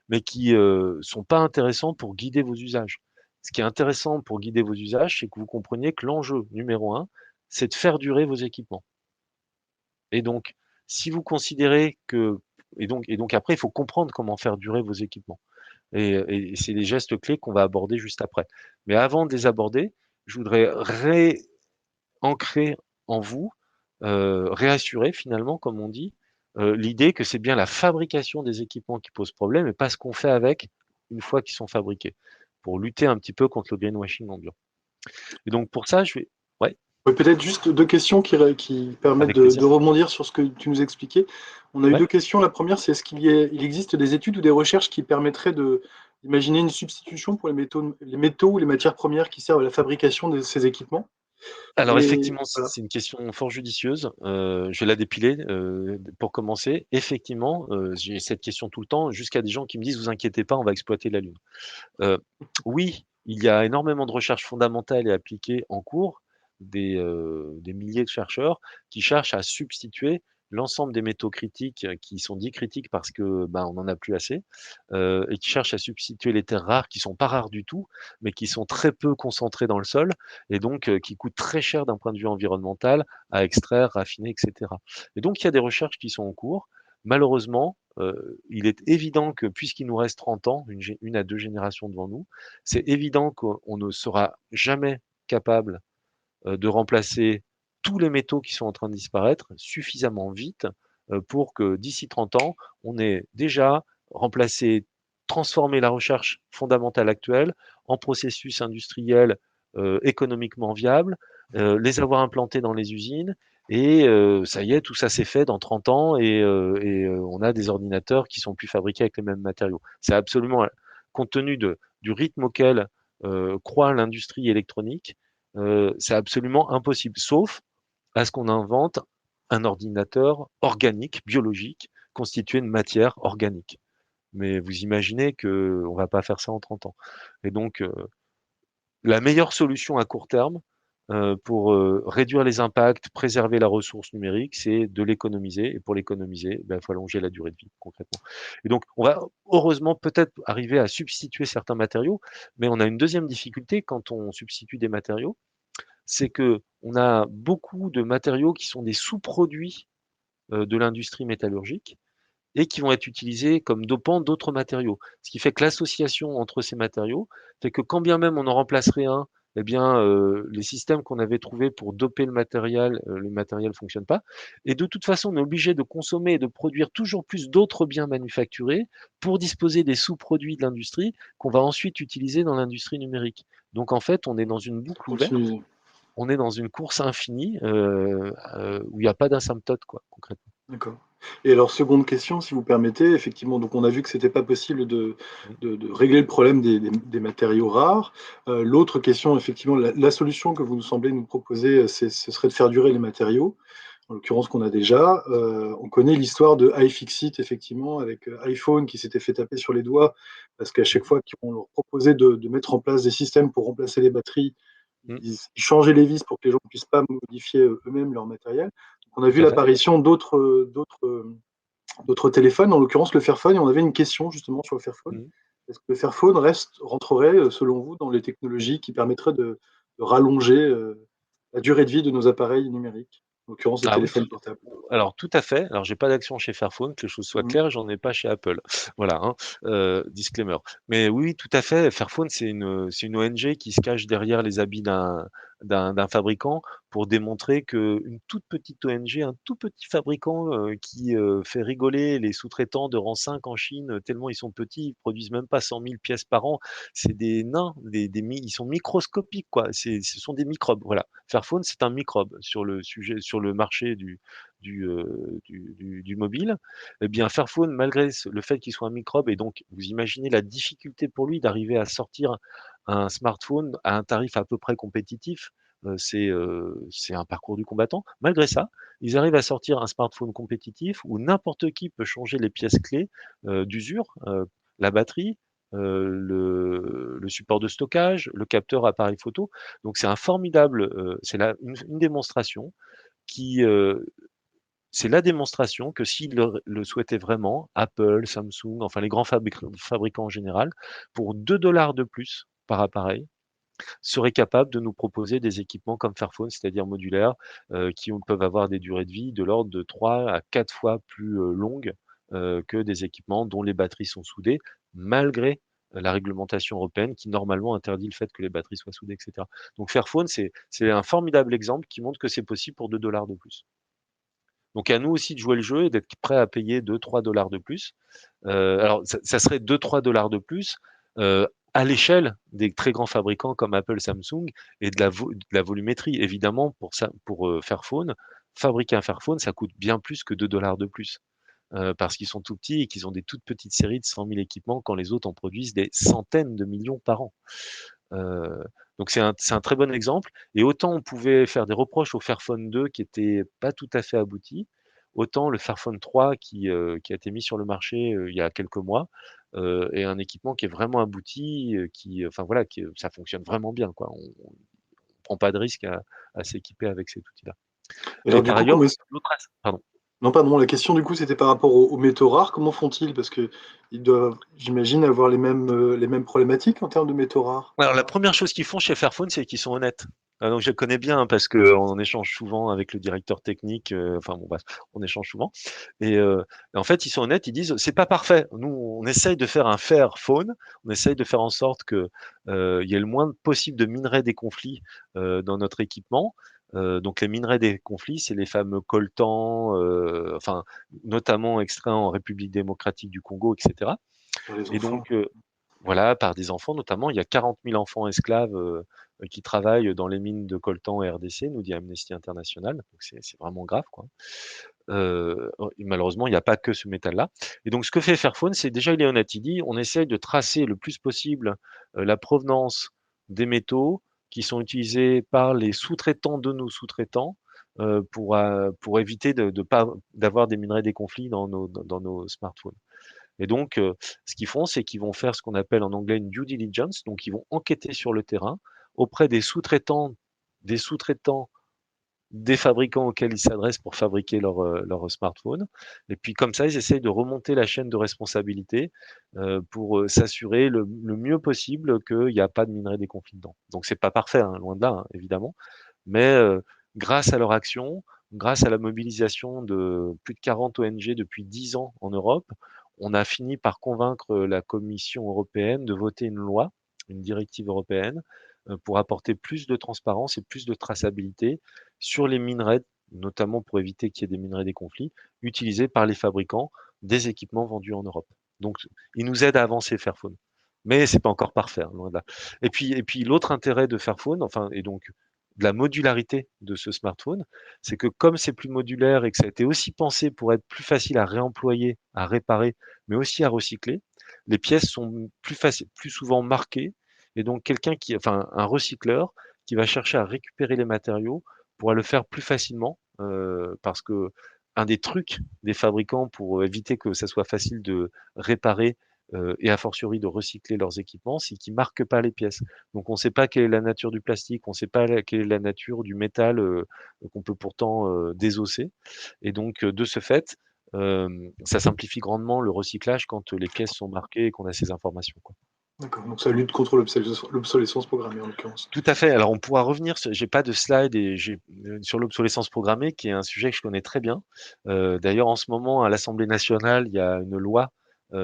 mais qui sont pas intéressants pour guider vos usages. Ce qui est intéressant pour guider vos usages, c'est que vous compreniez que l'enjeu numéro un, c'est de faire durer vos équipements. Et donc, si vous considérez que et donc après, il faut comprendre comment faire durer vos équipements. Et c'est les gestes clés qu'on va aborder juste après. Mais avant de les aborder, je voudrais réancrer en vous, réassurer finalement, comme on dit, l'idée que c'est bien la fabrication des équipements qui pose problème et pas ce qu'on fait avec une fois qu'ils sont fabriqués, pour lutter un petit peu contre le greenwashing ambiant. Et donc pour ça, je vais ouais, Ouais, peut-être juste 2 questions qui permettent avec de plaisir. rebondir sur ce que tu nous expliquais. On a eu Ouais. 2 questions. La première, c'est est-ce il existe des études ou des recherches qui permettraient d'imaginer une substitution pour les métaux ou les matières premières qui servent à la fabrication de ces équipements? Alors Et effectivement, voilà. c'est une question fort judicieuse. Je vais la dépiler, pour commencer. Effectivement, j'ai cette question tout le temps, jusqu'à des gens qui me disent: «Vous inquiétez pas, on va exploiter la Lune». Heu, oui, il y a énormément de recherches fondamentales et appliquées en cours, des milliers de chercheurs qui cherchent à substituer l'ensemble des métaux critiques, qui sont dits critiques parce que, ben, on n'en a plus assez, et qui cherchent à substituer les terres rares qui sont pas rares du tout, mais qui sont très peu concentrées dans le sol et donc qui coûtent très cher d'un point de vue environnemental à extraire, raffiner et cetera. Et donc il y a des recherches qui sont en cours. Malheureusement, il est évident que puisqu'il nous reste 30 ans, une à 2 générations devant nous, c'est évident qu'on ne sera jamais capable, de remplacer tous les métaux qui sont en train de disparaître suffisamment vite, pour que d'ici 30 ans, on ait déjà remplacé transformé la recherche fondamentale actuelle en processus industriels, économiquement viables, les avoir implantés dans les usines et ça y est, tout ça c'est fait dans 30 ans et on a des ordinateurs qui sont plus fabriqués avec les mêmes matériaux. C'est absolument compte tenu du rythme auquel, croît l'industrie électronique, c'est absolument impossible, sauf à ce qu'on invente un ordinateur organique, biologique, constitué de matière organique. Mais vous imaginez qu'on ne va pas faire ça en 30 ans. Et donc, la meilleure solution à court terme, pour, réduire les impacts, préserver la ressource numérique, c'est de l'économiser et pour l'économiser, il faut allonger la durée de vie concrètement. Et donc on va heureusement peut-être arriver à substituer certains matériaux, mais on a une deuxième difficulté quand on substitue des matériaux, c'est qu'on a beaucoup de matériaux qui sont des sous-produits, de l'industrie métallurgique et qui vont être utilisés comme dopants d'autres matériaux. Ce qui fait que l'association entre ces matériaux fait que quand bien même on en remplacerait un, eh bien, les systèmes qu'on avait trouvés pour doper le matériel ne fonctionne pas. Et de toute façon, on est obligé de consommer et de produire toujours plus d'autres biens manufacturés pour disposer des sous-produits de l'industrie qu'on va ensuite utiliser dans l'industrie numérique. Donc en fait, on est dans une boucle ouverte, Continue. on est dans une course infinie où il n'y a pas d'asymptote, quoi, concrètement. D'accord. Et alors, seconde question, si vous permettez, effectivement, donc on a vu que c'était pas possible Mm. de régler le problème des matériaux rares. L'autre question, effectivement, la solution que vous nous semblez nous proposer, ce serait de faire durer les matériaux, en l'occurrence qu'on a déjà. On connaît l'histoire de iFixit, effectivement, avec iPhone qui s'était fait taper sur les doigts, parce qu'à chaque Mhm. fois qu'on leur proposait de mettre en place des systèmes pour remplacer les batteries, Mm. ils changeaient les vis pour que les gens ne puissent pas modifier eux-mêmes leur matériel. Donc, on a vu Tout à fait. l'apparition d'autres téléphones, en l'occurrence le Fairphone, et on avait une question justement sur le Fairphone. Mm. Est-ce que le Fairphone rentrerait, selon vous, dans les technologies qui permettraient de rallonger la durée de vie de nos appareils numériques? en l'occurrence des Ah oui, téléphones portables. alors tout à fait. Alors j'ai pas d'action chez Fairphone, que les choses soient Mmh. claires, j'en ai pas chez Apple. Voilà, hein, disclaimer. Mais oui, tout à fait, Fairphone, c'est une ONG qui se cache derrière les habits d'un fabricant pour démontrer qu'une toute petite ONG, un tout petit fabricant, qui, fait rigoler les sous-traitants de rang 5 en Chine, tellement ils sont petits, ils produisent même pas 100 000 pièces par an. C'est des nains, ils sont microscopiques, quoi. Ce sont des microbes, voilà. Fairphone, c'est un microbe sur le marché du mobile. Eh bien, Fairphone, malgré le fait qu'il soit un microbe, et donc vous imaginez la difficulté pour lui d'arriver à sortir un smartphone à un tarif à peu près compétitif. C'est un parcours du combattant. Malgré ça, ils arrivent à sortir un smartphone compétitif où n'importe qui peut changer les pièces clés d'usure, la batterie, le support de stockage, le capteur appareil photo. Donc c'est un formidable, une démonstration qui, c'est la démonstration que s'ils le souhaitaient vraiment, Apple, Samsung, enfin les grands fabricants en général, pour 2 $ de plus par appareil, seraient capables de nous proposer des équipements comme Fairphone, c'est-à-dire modulaires, peuvent avoir des durées de vie de l'ordre de 3 à 4 fois plus longues que des équipements dont les batteries sont soudées, malgré la réglementation européenne qui normalement interdit le fait que les batteries soient soudées, etc. Donc Fairphone, c'est un formidable exemple qui montre que c'est possible pour 2 $ de plus. Donc à nous aussi de jouer le jeu et d'être prêt à payer 2-3 $ de plus. Alors ça serait 2-3 $ de plus à l'échelle des très grands fabricants comme Apple, Samsung et de la volumétrie. Évidemment, pour Fairphone, fabriquer un Fairphone, ça coûte bien plus que 2 $ de plus. Parce qu'ils sont tout petits et qu'ils ont des toutes petites séries de 100 000 équipements quand les autres en produisent des centaines de millions par an. Heu, donc c'est un très bon exemple, et autant on pouvait faire des reproches au Fairphone 2 qui était pas tout à fait abouti, autant le Fairphone 3 qui a été mis sur le marché, il y a quelques mois, est un équipement qui est vraiment abouti, enfin voilà, ça fonctionne vraiment bien, quoi. On prend pas de risque à s'équiper avec cet outil-là. Et Et alors du par coup, ailleurs, comment est-ce l'autre as pardon. non pardon, la question du coup c'était par rapport aux métaux rares, comment font-ils? Parce qu'ils doivent, j'imagine, avoir les mêmes problématiques en termes de métaux rares? Alors la première chose qu'ils font chez Fairphone, c'est qu'ils sont honnêtes. Donc je les connais bien, hein, parce qu'on échange souvent avec le directeur technique, enfin bon bref, on échange souvent, et en fait, ils sont honnêtes, ils disent: «C'est pas parfait. Nous, on essaye de faire un Fairphone, on essaye de faire en sorte que, il y ait le moins possible de minerais des conflits, dans notre équipement». Donc les minerais des conflits, c'est les fameux coltans, enfin notamment extraits en République démocratique du Congo, et cetera. Par les Et enfants? donc, voilà, par des enfants notamment. Il y a 40 000 enfants esclaves, qui travaillent dans les mines de coltan en RDC, nous dit Amnesty International. Donc c'est vraiment grave, quoi. Malheureusement, il n'y a pas que ce métal-là. Et donc ce que fait Fairphone, c'est déjà il est honnête. Il dit: «On essaye de tracer le plus possible, la provenance des métaux qui sont utilisés par les sous-traitants de nos sous-traitants, pour éviter de pas d'avoir des minerais des conflits dans nos smartphones». Et donc, ce qu'ils font, c'est qu'ils vont faire ce qu'on appelle en anglais une due diligence. Donc, ils vont enquêter sur le terrain auprès des sous-traitants des fabricants auxquels ils s'adressent pour fabriquer leur smartphone. Et puis, comme ça, ils essayent de remonter la chaîne de responsabilité pour s'assurer le mieux possible qu'il n'y a pas de minerai des conflits dedans. Donc, c'est pas parfait, hein, loin de là, hein, évidemment. Mais grâce à leur action, grâce à la mobilisation de plus de 40 ONG depuis 10 ans en Europe, on a fini par convaincre la Commission européenne de voter une loi, une directive européenne, pour apporter plus de transparence et plus de traçabilité sur les minerais, notamment pour éviter qu'il y ait des minerais des conflits, utilisés par les fabricants des équipements vendus en Europe. Donc, ils nous aident à avancer Fairphone. Mais c'est pas encore parfait, hein, loin de là. Et puis l'autre intérêt de Fairphone, enfin, et donc de la modularité de ce smartphone, c'est que comme c'est plus modulaire et que ça a été aussi pensé pour être plus facile à réemployer, à réparer, mais aussi à recycler, les pièces sont plus souvent marquées, et donc enfin un recycleur qui va chercher à récupérer les matériaux pourra le faire plus facilement, parce que un des trucs des fabricants pour éviter que ça soit facile de réparer, et a fortiori de recycler leurs équipements, c'est qu'ils marquent pas les pièces. Donc on ne sait pas quelle est la nature du plastique, on ne sait pas quelle est la nature du métal qu'on peut pourtant désosser. Et donc de ce fait, ça simplifie grandement le recyclage quand les pièces sont marquées et qu'on a ces informations, quoi. D'accord, donc ça lutte contre l'obsolescence programmée en l'occurrence. Tout à fait. Alors on pourra revenir, j'ai pas de slide sur l'obsolescence programmée, qui est un sujet que je connais très bien. D'ailleurs, en ce moment, à l'Assemblée nationale, il y a une loi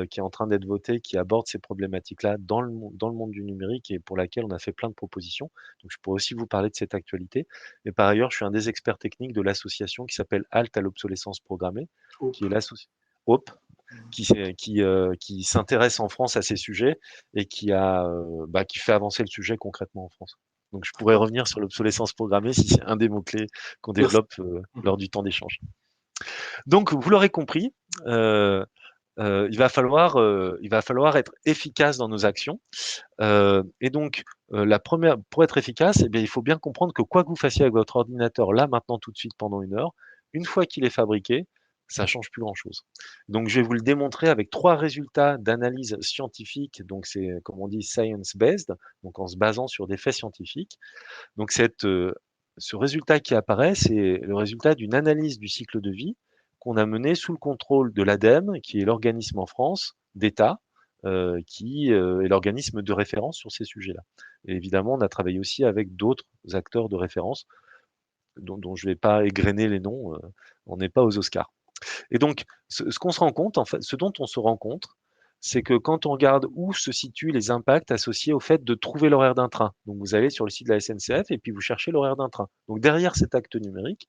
qui est en train d'être votée, qui aborde ces problématiques-là dans le monde du numérique et pour laquelle on a fait plein de propositions. Donc je pourrais aussi vous parler de cette actualité. Et par ailleurs, je suis un des experts techniques de l'association qui s'appelle Halte à l'obsolescence programmée, qui est l'association qui s'intéresse en France à ces sujets et qui fait avancer le sujet concrètement en France. Donc je pourrais revenir sur l'obsolescence programmée si c'est un des mots-clés qu'on Merci. développe lors du temps d'échange. Donc vous l'aurez compris, il va falloir être efficace dans nos actions. Et donc, pour être efficace, eh bien, il faut bien comprendre que quoi que vous fassiez avec votre ordinateur, là, maintenant, tout de suite, pendant 1 heure, une fois qu'il est fabriqué, ça change plus grand-chose. Donc, je vais vous le démontrer avec 3 résultats d'analyse scientifique. Donc, c'est, comme on dit, science-based, donc en se basant sur des faits scientifiques. Donc, ce résultat qui apparaît, c'est le résultat d'une analyse du cycle de vie qu'on a menée sous le contrôle de l'ADEME, qui est l'organisme en France d'État, qui est l'organisme de référence sur ces sujets-là. Et évidemment, on a travaillé aussi avec d'autres acteurs de référence dont je ne vais pas égrener les noms, on n'est pas aux Oscars. Et donc, ce qu'on se rend compte, en fait, ce dont on se rend compte, c'est que quand on regarde où se situent les impacts associés au fait de trouver l'horaire d'un train. Donc, vous allez sur le site de la SNCF et puis vous cherchez l'horaire d'un train. Donc, derrière cet acte numérique,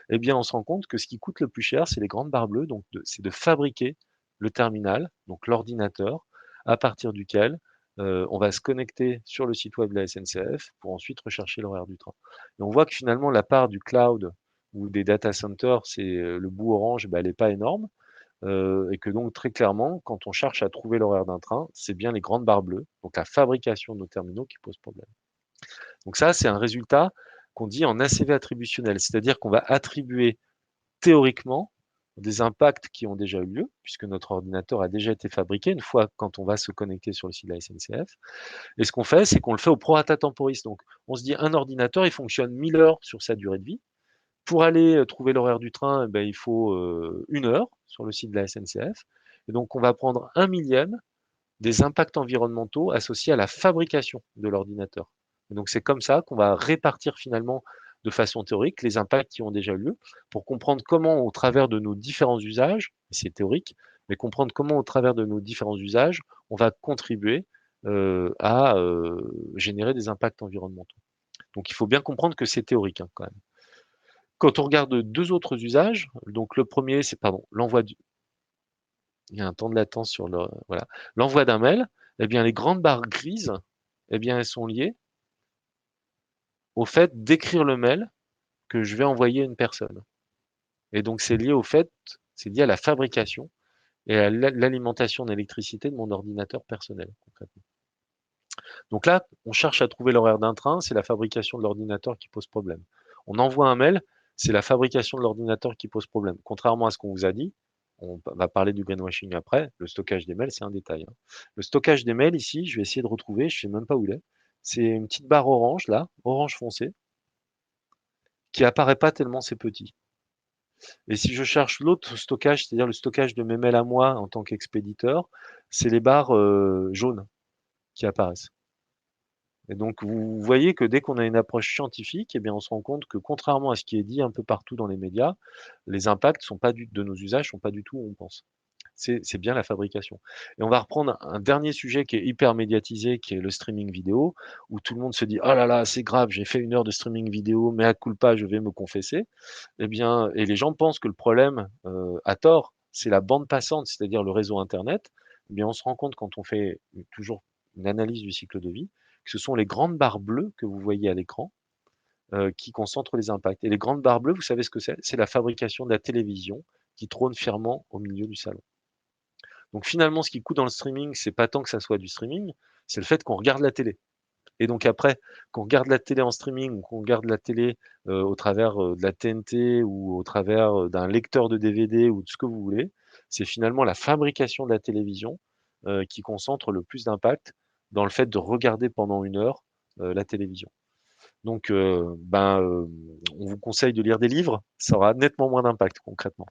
eh bien, on se rend compte que ce qui coûte le plus cher, c'est les grandes barres bleues. Donc, c'est de fabriquer le terminal, donc l'ordinateur, à partir duquel on va se connecter sur le site web de la SNCF pour ensuite rechercher l'horaire du train. Et on voit que finalement, la part du cloud ou des data centers, c'est le bout orange, ben, elle n'est pas énorme. Et que donc très clairement, quand on cherche à trouver l'horaire d'un train, c'est bien les grandes barres bleues, donc la fabrication de nos terminaux qui pose problème. Donc ça, c'est un résultat qu'on dit en ACV attributionnel, c'est-à-dire qu'on va attribuer théoriquement des impacts qui ont déjà eu lieu, puisque notre ordinateur a déjà été fabriqué une fois quand on va se connecter sur le site de la SNCF. Et ce qu'on fait, c'est qu'on le fait au prorata temporis. Donc on se dit un ordinateur, il fonctionne 1000 heures sur sa durée de vie. Pour aller trouver l'horaire du train, eh ben, il faut 1 heure sur le site de la SNCF. Et donc, on va prendre 1 millième des impacts environnementaux associés à la fabrication de l'ordinateur. Et donc, c'est comme ça qu'on va répartir finalement de façon théorique les impacts qui ont déjà eu lieu pour comprendre comment, au travers de nos différents usages, et c'est théorique, mais comprendre comment, au travers de nos différents usages, on va contribuer à générer des impacts environnementaux. Donc, il faut bien comprendre que c'est théorique quand même. Quand on regarde 2 autres usages, donc le premier, c'est l'envoi il y a un temps de latence sur l'envoi d'un mail, eh bien les grandes barres grises, eh bien elles sont liées au fait d'écrire le mail que je vais envoyer à une personne. Et donc c'est lié à la fabrication et à l'alimentation d'électricité de mon ordinateur personnel, concrètement. Donc là, on cherche à trouver l'horaire d'un train, c'est la fabrication de l'ordinateur qui pose problème. On envoie un mail, c'est la fabrication de l'ordinateur qui pose problème. Contrairement à ce qu'on vous a dit, on va parler du greenwashing après, le stockage des mails, c'est un détail. Le stockage des mails, ici, je vais essayer de retrouver, je ne sais même pas où il est. C'est une petite barre orange, là, orange foncé, qui apparaît pas tellement c'est petit. Et si je cherche l'autre stockage, c'est-à-dire le stockage de mes mails à moi en tant qu'expéditeur, c'est les barres jaunes qui apparaissent. Et donc, vous voyez que dès qu'on a une approche scientifique, eh bien, on se rend compte que contrairement à ce qui est dit un peu partout dans les médias, les impacts de nos usages sont pas du tout où on pense. C'est bien la fabrication. Et on va reprendre un dernier sujet qui est hyper médiatisé, qui est le streaming vidéo, où tout le monde se dit, oh là là, c'est grave, j'ai fait 1 heure de streaming vidéo, mais à culpa, je vais me confesser. Eh bien, et les gens pensent que le problème, à tort, c'est la bande passante, c'est-à-dire le réseau Internet. Eh bien, on se rend compte quand on fait toujours une analyse du cycle de vie, que ce sont les grandes barres bleues que vous voyez à l'écran qui concentrent les impacts. Et les grandes barres bleues, vous savez ce que c'est? C'est la fabrication de la télévision qui trône fièrement au milieu du salon. Donc finalement, ce qui coûte dans le streaming, c'est pas tant que ça soit du streaming, c'est le fait qu'on regarde la télé. Et donc après, qu'on regarde la télé en streaming ou qu'on regarde la télé au travers de la TNT ou au travers d'un lecteur de DVD ou de ce que vous voulez, c'est finalement la fabrication de la télévision qui concentre le plus d'impact dans le fait de regarder pendant 1 heure la télévision. Donc, on vous conseille de lire des livres, ça aura nettement moins d'impact concrètement.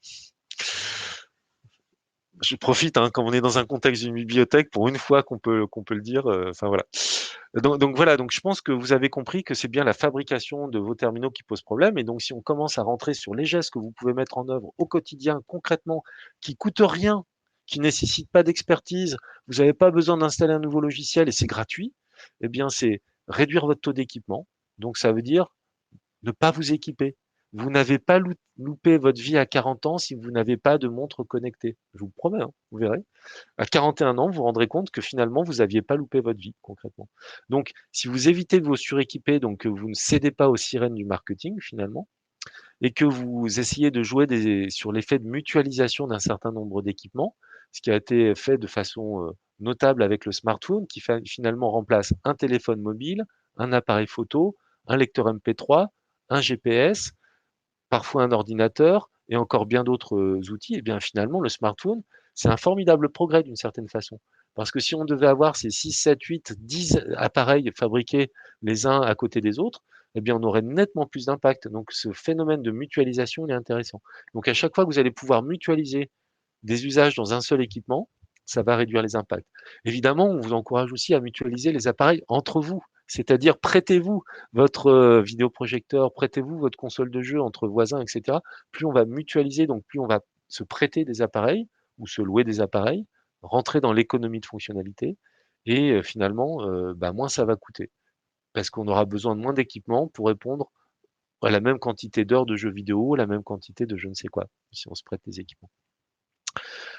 Je profite, hein, comme on est dans un contexte d'une bibliothèque, pour une fois qu'on peut le dire. Enfin voilà. Donc voilà. Donc je pense que vous avez compris que c'est bien la fabrication de vos terminaux qui pose problème. Et donc si on commence à rentrer sur les gestes que vous pouvez mettre en œuvre au quotidien, concrètement, qui coûtent rien, qui nécessitent pas d'expertise, vous n'avez pas besoin d'installer un nouveau logiciel et c'est gratuit. Eh bien, c'est réduire votre taux d'équipement. Donc ça veut dire ne pas vous équiper. Vous n'avez pas loupé votre vie à 40 ans si vous n'avez pas de montre connectée. Je vous promets, hein, vous verrez. À 41 ans, vous vous rendrez compte que finalement, vous n'aviez pas loupé votre vie, concrètement. Donc, si vous évitez de vous suréquiper, donc que vous ne cédez pas aux sirènes du marketing, finalement, et que vous essayez de jouer sur l'effet de mutualisation d'un certain nombre d'équipements, ce qui a été fait de façon notable avec le smartphone, qui finalement remplace un téléphone mobile, un appareil photo, un lecteur MP3, un GPS, parfois un ordinateur et encore bien d'autres outils, et bien finalement, le smartphone, c'est un formidable progrès d'une certaine façon. Parce que si on devait avoir ces 6, 7, 8, 10 appareils fabriqués les uns à côté des autres, eh bien, on aurait nettement plus d'impact. Donc, ce phénomène de mutualisation, il est intéressant. Donc, à chaque fois que vous allez pouvoir mutualiser des usages dans un seul équipement, ça va réduire les impacts. Évidemment, on vous encourage aussi à mutualiser les appareils entre vous, c'est-à-dire prêtez-vous votre vidéoprojecteur, prêtez-vous votre console de jeu entre voisins, etc. Plus on va mutualiser, donc plus on va se prêter des appareils ou se louer des appareils, rentrer dans l'économie de fonctionnalité, et finalement, moins ça va coûter, parce qu'on aura besoin de moins d'équipements pour répondre à la même quantité d'heures de jeux vidéo, la même quantité de je ne sais quoi, si on se prête des équipements.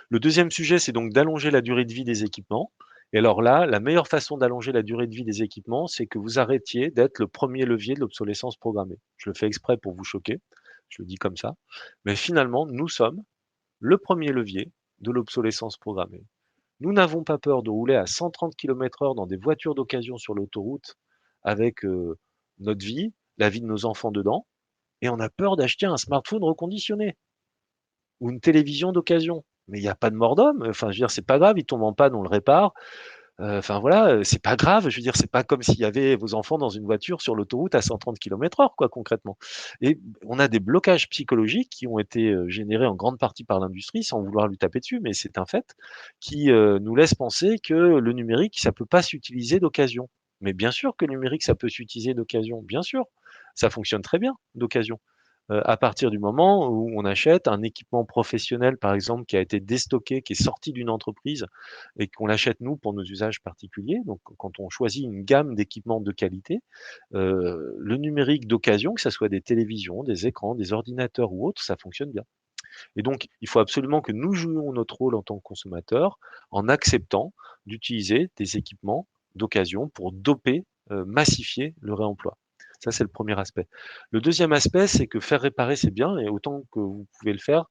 Le deuxième sujet, c'est donc d'allonger la durée de vie des équipements. Et alors là, la meilleure façon d'allonger la durée de vie des équipements, c'est que vous arrêtiez d'être le premier levier de l'obsolescence programmée. Je le fais exprès pour vous choquer, je le dis comme ça. Mais finalement, nous sommes le premier levier de l'obsolescence programmée. Nous n'avons pas peur de rouler à 130 km/h dans des voitures d'occasion sur l'autoroute avec notre vie, la vie de nos enfants dedans, et on a peur d'acheter un smartphone reconditionné ou une télévision d'occasion. Mais il n'y a pas de mort d'homme. Enfin, je veux dire, c'est pas grave, il tombe en panne, on le répare. Enfin voilà, c'est pas grave. Je veux dire, c'est pas comme s'il y avait vos enfants dans une voiture sur l'autoroute à 130 km/h, quoi, concrètement. Et on a des blocages psychologiques qui ont été générés en grande partie par l'industrie, sans vouloir lui taper dessus, mais c'est un fait, qui nous laisse penser que le numérique, ça peut pas s'utiliser d'occasion. Mais bien sûr que le numérique, ça peut s'utiliser d'occasion. Bien sûr, ça fonctionne très bien d'occasion. À partir du moment où on achète un équipement professionnel, par exemple, qui a été déstocké, qui est sorti d'une entreprise et qu'on l'achète nous pour nos usages particuliers. Donc, quand on choisit une gamme d'équipements de qualité, le numérique d'occasion, que ce soit des télévisions, des écrans, des ordinateurs ou autres, ça fonctionne bien. Et donc, il faut absolument que nous jouions notre rôle en tant que consommateurs en acceptant d'utiliser des équipements d'occasion pour doper, massifier le réemploi. Ça, c'est le premier aspect. Le deuxième aspect, c'est que faire réparer, c'est bien, et autant que vous pouvez le faire,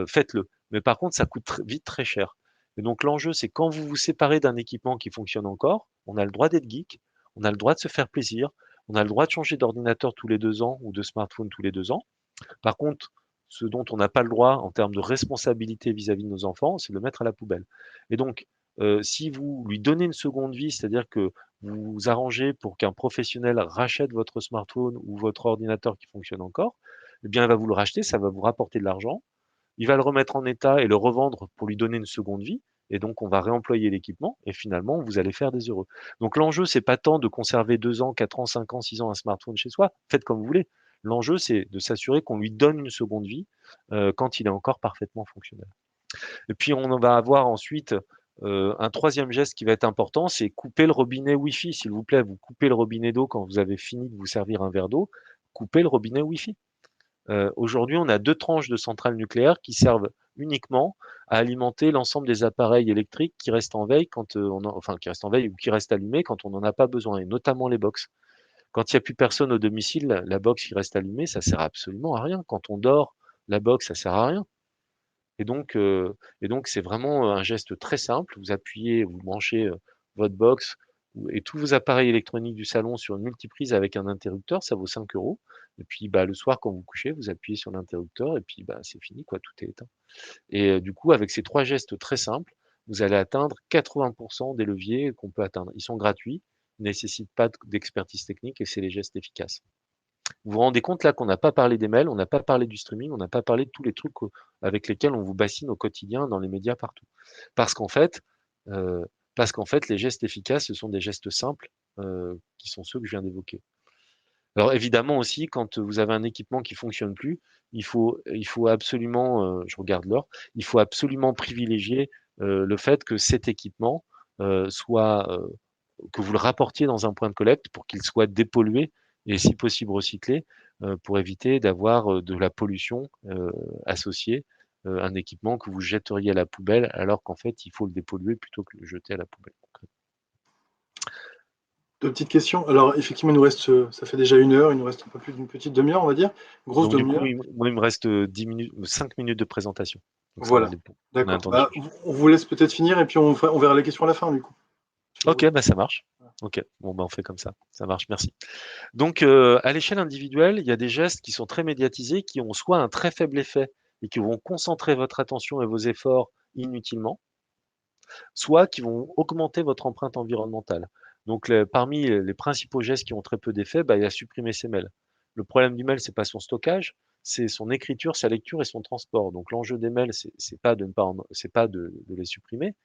faites-le. Mais par contre, ça coûte vite très cher. Et donc, l'enjeu, c'est quand vous vous séparez d'un équipement qui fonctionne encore, on a le droit d'être geek, on a le droit de se faire plaisir, on a le droit de changer d'ordinateur tous les 2 ans ou de smartphone tous les 2 ans. Par contre, ce dont on n'a pas le droit en termes de responsabilité vis-à-vis de nos enfants, c'est de le mettre à la poubelle. Et donc, si vous lui donnez une seconde vie, c'est-à-dire que vous vous arrangez pour qu'un professionnel rachète votre smartphone ou votre ordinateur qui fonctionne encore, eh bien, il va vous le racheter, ça va vous rapporter de l'argent. Il va le remettre en état et le revendre pour lui donner une seconde vie. Et donc, on va réemployer l'équipement et finalement, vous allez faire des heureux. Donc, l'enjeu, c'est pas tant de conserver 2 ans, 4 ans, 5 ans, 6 ans un smartphone chez soi. Faites comme vous voulez. L'enjeu, c'est de s'assurer qu'on lui donne une seconde vie quand il est encore parfaitement fonctionnel. Et puis, on va avoir ensuite un troisième geste qui va être important, c'est couper le robinet Wi-Fi. S'il vous plaît, vous coupez le robinet d'eau quand vous avez fini de vous servir un verre d'eau. Coupez le robinet Wi-Fi. Aujourd'hui, on a 2 tranches de centrales nucléaires qui servent uniquement à alimenter l'ensemble des appareils électriques qui restent en veille quand qui restent en veille ou qui restent allumés quand on n'en a pas besoin, et notamment les box. Quand il n'y a plus personne au domicile, la box qui reste allumée, ça sert absolument à rien. Quand on dort, la box, ça sert à rien. Et donc, c'est vraiment un geste très simple. Vous appuyez, vous branchez votre box et tous vos appareils électroniques du salon sur une multiprise avec un interrupteur, ça vaut 5 euros. Et puis, le soir, quand vous couchez, vous appuyez sur l'interrupteur et puis, c'est fini, quoi, tout est éteint. Et du coup, avec ces 3 gestes très simples, vous allez atteindre 80% des leviers qu'on peut atteindre. Ils sont gratuits, ne nécessitent pas d'expertise technique et c'est les gestes efficaces. Vous vous rendez compte là qu'on n'a pas parlé des mails, on n'a pas parlé du streaming, on n'a pas parlé de tous les trucs avec lesquels on vous bassine au quotidien dans les médias partout. Parce qu'en fait, euh, les gestes efficaces, ce sont des gestes simples qui sont ceux que je viens d'évoquer. Alors évidemment aussi, quand vous avez un équipement qui fonctionne plus, il faut absolument, je regarde l'heure, il faut absolument privilégier le fait que cet équipement soit, que vous le rapportiez dans un point de collecte pour qu'il soit dépollué et si possible recyclé, pour éviter d'avoir de la pollution associée, un équipement que vous jetteriez à la poubelle alors qu'en fait il faut le dépolluer plutôt que le jeter à la poubelle. Deux petites questions. Alors, effectivement, il nous reste, ça fait déjà 1 heure, il nous reste un peu plus d'une petite demi-heure, on va dire. Grosse Donc du coup, demi-heure. moi il me reste 10 minutes, 5 minutes de présentation. Donc ça va Voilà. aller pour on a un D'accord. temps Bah, d'échange. on vous laisse peut-être finir et puis on verra les questions à la fin, du coup. Si vous OK, voulez. bah, ça marche. OK, bon, bah, on fait comme ça. Ça marche, merci. Donc, à l'échelle individuelle, il y a des gestes qui sont très médiatisés, qui ont soit un très faible effet et qui vont concentrer votre attention et vos efforts inutilement, soit qui vont augmenter votre empreinte environnementale. Donc, parmi les principaux gestes qui ont très peu d'effet, bah, il y a supprimer ses mails. Le problème du mail, c'est pas son stockage, c'est son écriture, sa lecture et son transport. Donc, l'enjeu des mails, c'est pas de ne pas c'est pas de les supprimer,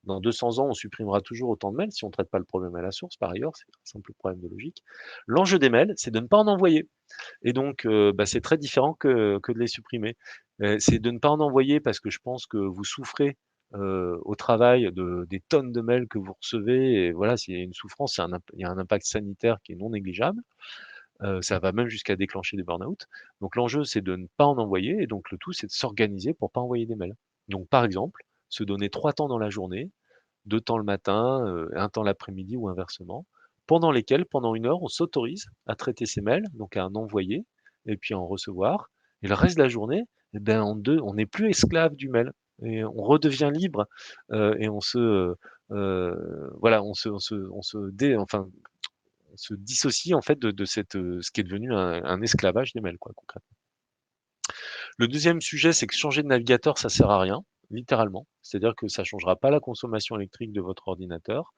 dans 200 ans, on supprimera toujours autant de mails si on ne traite pas le problème à la source, par ailleurs, c'est un simple problème de logique. L'enjeu des mails, c'est de ne pas en envoyer. Et donc, bah, c'est très différent que de les supprimer. C'est de ne pas en envoyer parce que je pense que vous souffrez au travail des tonnes de mails que vous recevez. Et voilà, s'il y a une souffrance, il y a un impact sanitaire qui est non négligeable. Ça va même jusqu'à déclencher des burn-out. Donc l'enjeu, c'est de ne pas en envoyer. Et donc le tout, c'est de s'organiser pour pas envoyer des mails. Donc par exemple, se donner 3 temps dans la journée, 2 temps le matin, 1 temps l'après-midi ou inversement, pendant lesquels, pendant 1 heure, on s'autorise à traiter ses mails, donc à en envoyer et puis à en recevoir. Et le reste de la journée, eh ben, on n'est plus esclave du mail et on redevient libre et voilà, on se dissocie en fait de ce qui est devenu un esclavage des mails, quoi, concrètement. Le deuxième sujet, c'est que changer de navigateur, ça sert à rien, littéralement. C'est-à-dire que ça changera pas la consommation électrique de votre ordinateur,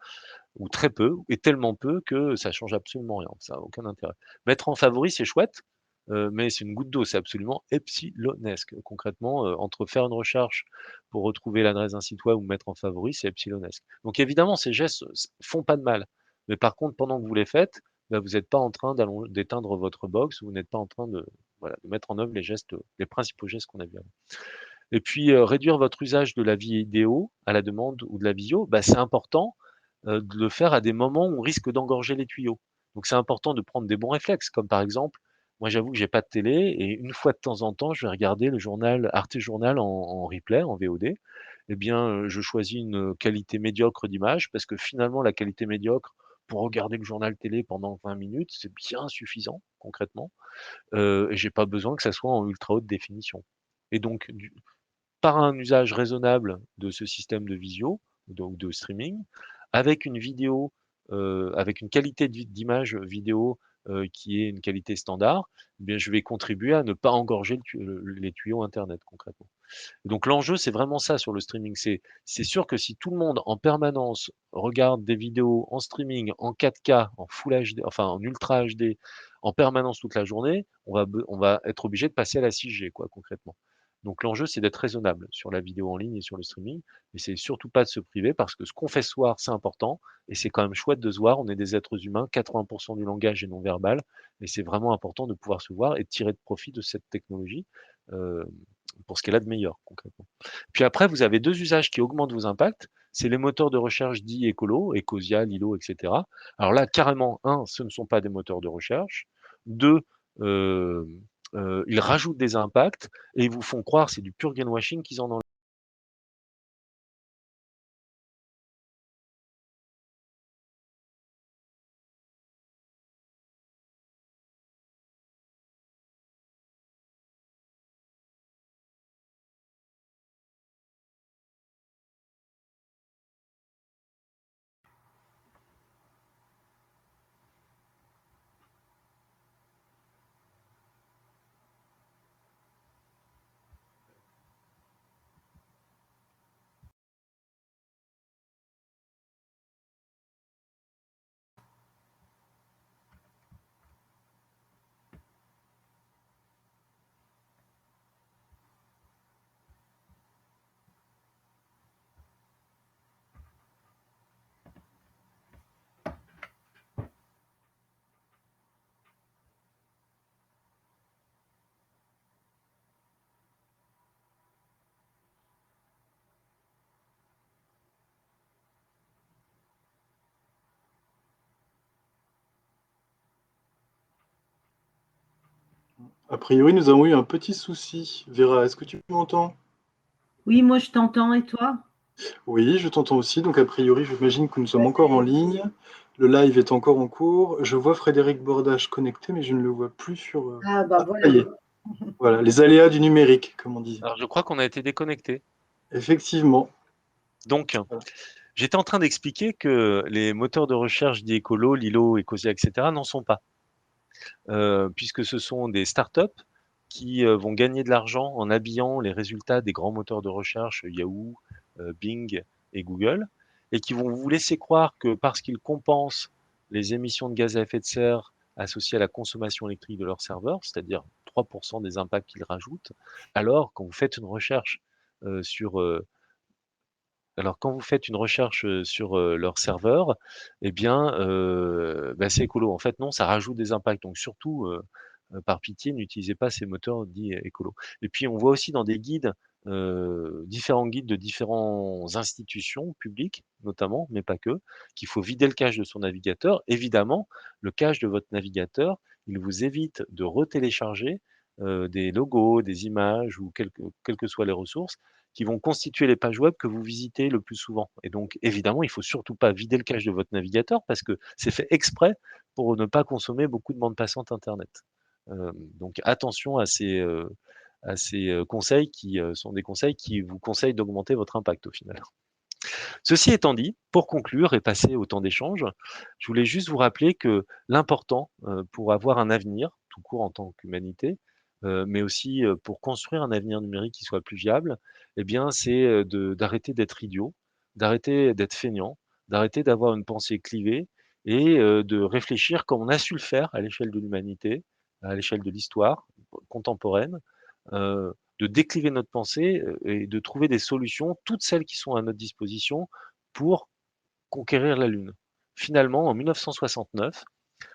ou très peu, et tellement peu que ça change absolument rien. Ça a aucun intérêt. Mettre en favori, c'est chouette, mais c'est une goutte d'eau, c'est absolument epsilonesque. Concrètement, entre faire une recherche pour retrouver l'adresse d'un site web ou mettre en favori, c'est epsilonesque. Donc évidemment, ces gestes font pas de mal. Mais par contre, pendant que vous les faites, bah, vous n'êtes pas en train d'éteindre votre box, vous n'êtes pas en train de, voilà, de mettre en œuvre les principaux gestes qu'on a vus avant. Et puis, réduire votre usage de la vidéo à la demande ou de la visio, bah, c'est important de le faire à des moments où on risque d'engorger les tuyaux. Donc c'est important de prendre des bons réflexes, comme par exemple, moi j'avoue que j'ai pas de télé et une fois de temps en temps, je vais regarder le journal Arte Journal en replay, en VOD. Eh bien, je choisis une qualité médiocre d'image parce que finalement la qualité médiocre pour regarder le journal télé pendant 20 minutes, c'est bien suffisant concrètement et j'ai pas besoin que ça soit en ultra haute définition. Et donc par un usage raisonnable de ce système de visio, donc de streaming, avec une vidéo, avec une qualité d'image vidéo qui est une qualité standard, eh bien, je vais contribuer à ne pas engorger les tuyaux Internet concrètement. Donc l'enjeu, c'est vraiment ça sur le streaming. C'est sûr que si tout le monde en permanence regarde des vidéos en streaming, en 4K, en Full HD, enfin en Ultra HD, en permanence toute la journée, on va être obligé de passer à la 6G, quoi, concrètement. Donc l'enjeu, c'est d'être raisonnable sur la vidéo en ligne et sur le streaming, mais c'est surtout pas de se priver parce que ce qu'on fait ce soir, c'est important et c'est quand même chouette de se voir. On est des êtres humains, 80% du langage est non verbal, et c'est vraiment important de pouvoir se voir et de tirer de profit de cette technologie. Euh, pour ce qu'elle a de meilleur concrètement. Puis après, vous avez 2 usages qui augmentent vos impacts, c'est les moteurs de recherche dits écolos, Ecosia, Lilo, et cetera. Alors là, carrément, 1, ce ne sont pas des moteurs de recherche. 2, heu ils rajoutent des impacts et ils vous font croire, c'est du pur greenwashing, qu'ils en ont A priori, nous avons eu un petit souci. Vera, est-ce que tu m'entends? Oui, moi je t'entends et toi? Oui, je t'entends aussi. Donc, a priori, j'imagine que nous sommes encore en ligne. Le live est encore en cours. Je vois Frédéric Bordage connecté, mais je ne le vois plus sur. Ah bah Ah, ça y voilà. est. Voilà, les aléas du numérique, comme on dit. Alors, je crois qu'on a été déconnecté. Effectivement. Donc, Voilà. j'étais en train d'expliquer que les moteurs de recherche dits écolo, Lilo, Ecosia, etc., n'en sont pas. Puisque ce sont des startups qui vont gagner de l'argent en habillant les résultats des grands moteurs de recherche, Yahoo, Bing et Google, et qui vont vous laisser croire que parce qu'ils compensent les émissions de gaz à effet de serre associées à la consommation électrique de leur serveur, c'est-à-dire 3% des impacts qu'ils rajoutent, alors quand vous faites une recherche sur quand vous faites une recherche, sur, leur serveur, eh bien, bah, c'est écolo. En fait, non, ça rajoute des impacts. Donc surtout, par pitié, n'utilisez pas ces moteurs dits écolos. Et puis, on voit aussi dans des guides, différents guides de différentes institutions publiques, notamment, mais pas que, qu'il faut vider le cache de son navigateur. Évidemment, le cache de votre navigateur, il vous évite de retélécharger, des logos, des images ou quelles que soient les ressources qui vont constituer les pages web que vous visitez le plus souvent. Et donc, évidemment, il ne faut surtout pas vider le cache de votre navigateur parce que c'est fait exprès pour ne pas consommer beaucoup de bande passante Internet. Donc, attention à ces conseils qui sont des conseils qui vous conseillent d'augmenter votre impact au final. Ceci étant dit, pour conclure et passer au temps d'échange, je voulais juste vous rappeler que l'important pour avoir un avenir, tout court en tant qu'humanité, mais aussi pour construire un avenir numérique qui soit plus viable, eh bien, c'est d'arrêter d'être idiot, d'arrêter d'être feignant, d'arrêter d'avoir une pensée clivée et de réfléchir comme on a su le faire à l'échelle de l'humanité, à l'échelle de l'histoire contemporaine, de décliver notre pensée et de trouver des solutions, toutes celles qui sont à notre disposition, pour conquérir la Lune. Finalement, en 1969,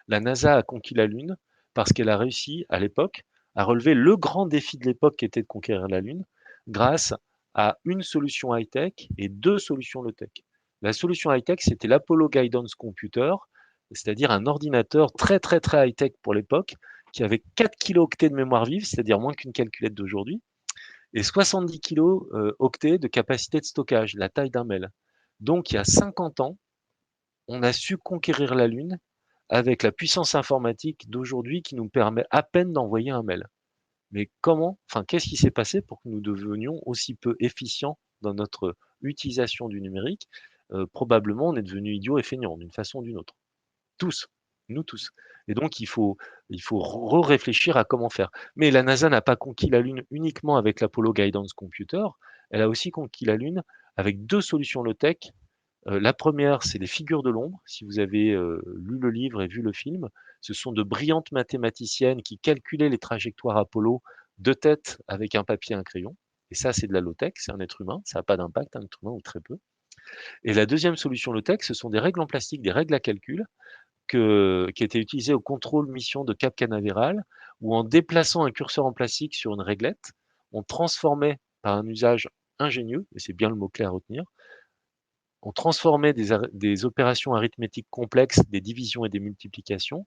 la NASA a conquis la Lune parce qu'elle a réussi, à l'époque, à relever le grand défi de l'époque qui était de conquérir la Lune grâce à une solution high-tech et deux solutions low-tech. La solution high-tech, c'était l'Apollo Guidance Computer, c'est-à-dire un ordinateur très très très high-tech pour l'époque, qui avait 4 kilooctets de mémoire vive, c'est-à-dire moins qu'une calculette d'aujourd'hui, et 70 kilo-octets de capacité de stockage, la taille d'un mail. Donc, il y a 50 ans, on a su conquérir la Lune avec la puissance informatique d'aujourd'hui qui nous permet à peine d'envoyer un mail. Mais comment, enfin, qu'est-ce qui s'est passé pour que nous devenions aussi peu efficients dans notre utilisation du numérique? Probablement, on est devenu idiots et feignants d'une façon ou d'une autre. Tous, nous tous. Et donc il faut réfléchir à comment faire. Mais la NASA n'a pas conquis la Lune uniquement avec l'Apollo Guidance Computer, elle a aussi conquis la Lune avec 2 solutions low-tech. La première, c'est les figures de l'ombre. Si vous avez, lu le livre et vu le film, ce sont de brillantes mathématiciennes qui calculaient les trajectoires Apollo de tête avec un papier et un crayon. Et ça, c'est de la low-tech, c'est un être humain, ça n'a pas d'impact, un être humain ou très peu. Et la deuxième solution low-tech, ce sont des règles en plastique, des règles à calcul qui était utilisé au contrôle mission de Cap Canaveral, où en déplaçant un curseur en plastique sur une réglette, on transformait par un usage ingénieux, et c'est bien le mot-clé à retenir, on transformait des opérations arithmétiques complexes, des divisions et des multiplications,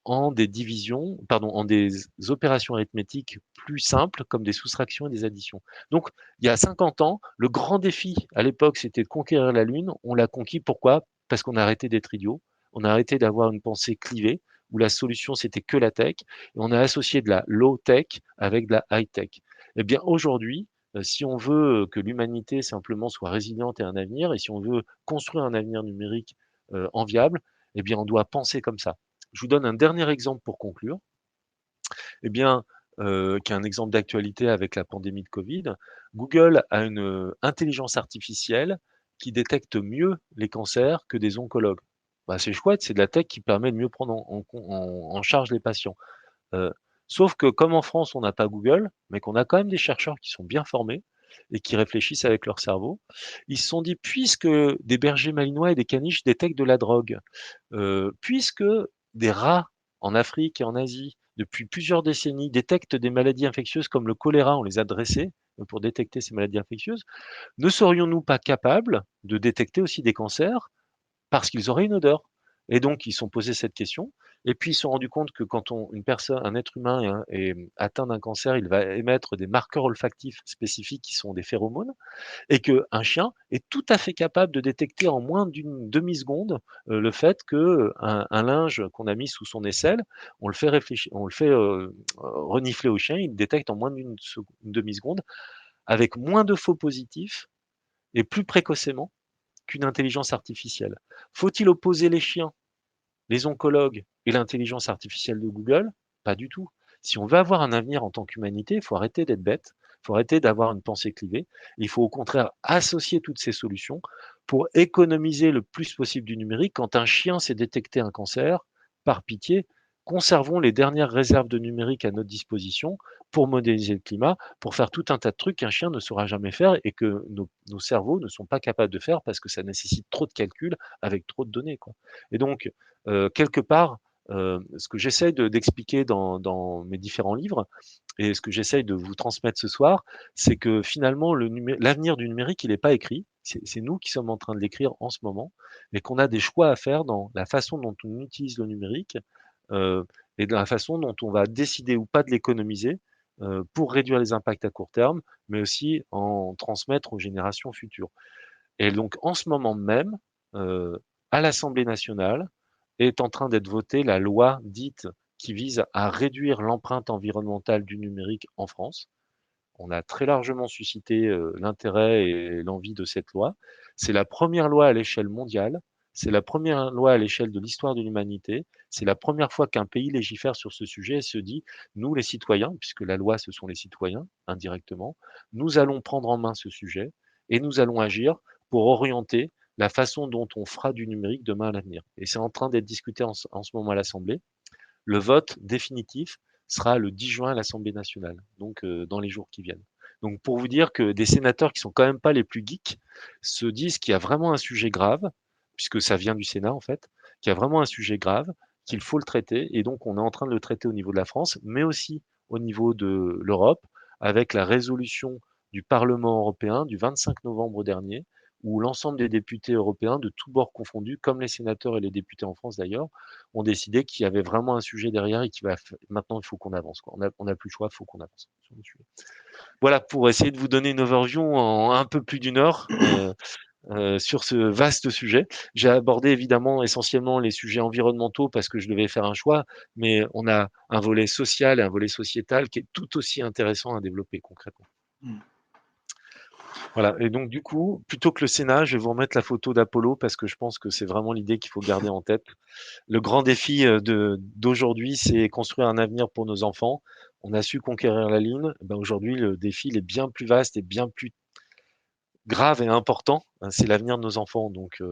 en des divisions, pardon, en des opérations arithmétiques plus simples, comme des soustractions et des additions. Donc, il y a 50 ans, le grand défi à l'époque, c'était de conquérir la Lune. On l'a conquis, pourquoi? Parce qu'on a arrêté d'être idiot, on a arrêté d'avoir une pensée clivée, où la solution, c'était que la tech, et on a associé de la low-tech avec de la high-tech. Eh bien, aujourd'hui, si on veut que l'humanité simplement soit résiliente et un avenir, et si on veut construire un avenir numérique enviable, eh bien, on doit penser comme ça. Je vous donne un dernier exemple pour conclure, eh bien, qui est un exemple d'actualité avec la pandémie de Covid. Google a une intelligence artificielle qui détecte mieux les cancers que des oncologues. Bah, c'est chouette, c'est de la tech qui permet de mieux prendre en charge les patients. Heu, Sauf que comme en France, on n'a pas Google, mais qu'on a quand même des chercheurs qui sont bien formés et qui réfléchissent avec leur cerveau, ils se sont dit: «Puisque des bergers malinois et des caniches détectent de la drogue, puisque des rats en Afrique et en Asie, depuis plusieurs décennies, détectent des maladies infectieuses comme le choléra, on les a dressés pour détecter ces maladies infectieuses, ne serions-nous pas capables de détecter aussi des cancers parce qu'ils auraient une odeur? Et donc, ils se sont posés cette question. Et puis, ils se sont rendus compte que quand un être humain est atteint d'un cancer, il va émettre des marqueurs olfactifs spécifiques qui sont des phéromones, et qu'un chien est tout à fait capable de détecter en moins d'une demi-seconde le fait qu'un linge qu'on a mis sous son aisselle, on le fait réfléchir, on le fait renifler au chien, il détecte en moins une demi-seconde, avec moins de faux positifs et plus précocement qu'une intelligence artificielle. Faut-il opposer les chiens, les oncologues et l'intelligence artificielle de Google? Pas du tout. Si on veut avoir un avenir en tant qu'humanité, il faut arrêter d'être bête, il faut arrêter d'avoir une pensée clivée. Il faut au contraire associer toutes ces solutions pour économiser le plus possible du numérique. Quand un chien sait détecter un cancer, par pitié, conservons les dernières réserves de numérique à notre disposition pour modéliser le climat, pour faire tout un tas de trucs qu'un chien ne saura jamais faire et que nos cerveaux ne sont pas capables de faire parce que ça nécessite trop de calculs avec trop de données, quoi. Et donc, quelque part, ce que j'essaie d'expliquer dans mes différents livres et ce que j'essaye de vous transmettre ce soir, c'est que finalement l'avenir du numérique, il n'est pas écrit. C'est nous qui sommes en train de l'écrire en ce moment et qu'on a des choix à faire dans la façon dont on utilise le numérique, heu et de la façon dont on va décider ou pas de l'économiser, pour réduire les impacts à court terme, mais aussi en transmettre aux générations futures. Et donc en ce moment même, à l'Assemblée nationale, est en train d'être votée la loi dite qui vise à réduire l'empreinte environnementale du numérique en France. On a très largement suscité, l'intérêt et l'envie de cette loi. C'est la première loi à l'échelle mondiale, c'est la première loi à l'échelle de l'histoire de l'humanité. C'est la première fois qu'un pays légifère sur ce sujet et se dit: «Nous les citoyens», puisque la loi ce sont les citoyens indirectement, «nous allons prendre en main ce sujet et nous allons agir pour orienter la façon dont on fera du numérique demain à l'avenir». Et c'est en train d'être discuté en ce moment à l'Assemblée. Le vote définitif sera le 10 juin à l'Assemblée nationale, donc dans les jours qui viennent. Donc pour vous dire que des sénateurs qui sont quand même pas les plus geeks se disent qu'il y a vraiment un sujet grave, puisque ça vient du Sénat en fait, qu'il y a vraiment un sujet grave, qu'il faut le traiter, et donc on est en train de le traiter au niveau de la France, mais aussi au niveau de l'Europe, avec la résolution du Parlement européen du 25 novembre dernier, où l'ensemble des députés européens, de tous bords confondus, comme les sénateurs et les députés en France d'ailleurs, ont décidé qu'il y avait vraiment un sujet derrière et maintenant il faut qu'on avance, quoi. On a plus le choix, il faut qu'on avance sur le sujet. Voilà, pour essayer de vous donner une overview en un peu plus d'une heure sur ce vaste sujet. J'ai abordé évidemment essentiellement les sujets environnementaux parce que je devais faire un choix, mais on a un volet social et un volet sociétal qui est tout aussi intéressant à développer concrètement. Mmh. Voilà, et donc du coup, plutôt que le Sénat, je vais vous remettre la photo d'Apollo parce que je pense que c'est vraiment l'idée qu'il faut garder en tête. Le grand défi d'aujourd'hui, c'est construire un avenir pour nos enfants. On a su conquérir la Lune. Ben aujourd'hui, le défi il est bien plus vaste et bien plus grave et important. C'est l'avenir de nos enfants. Donc,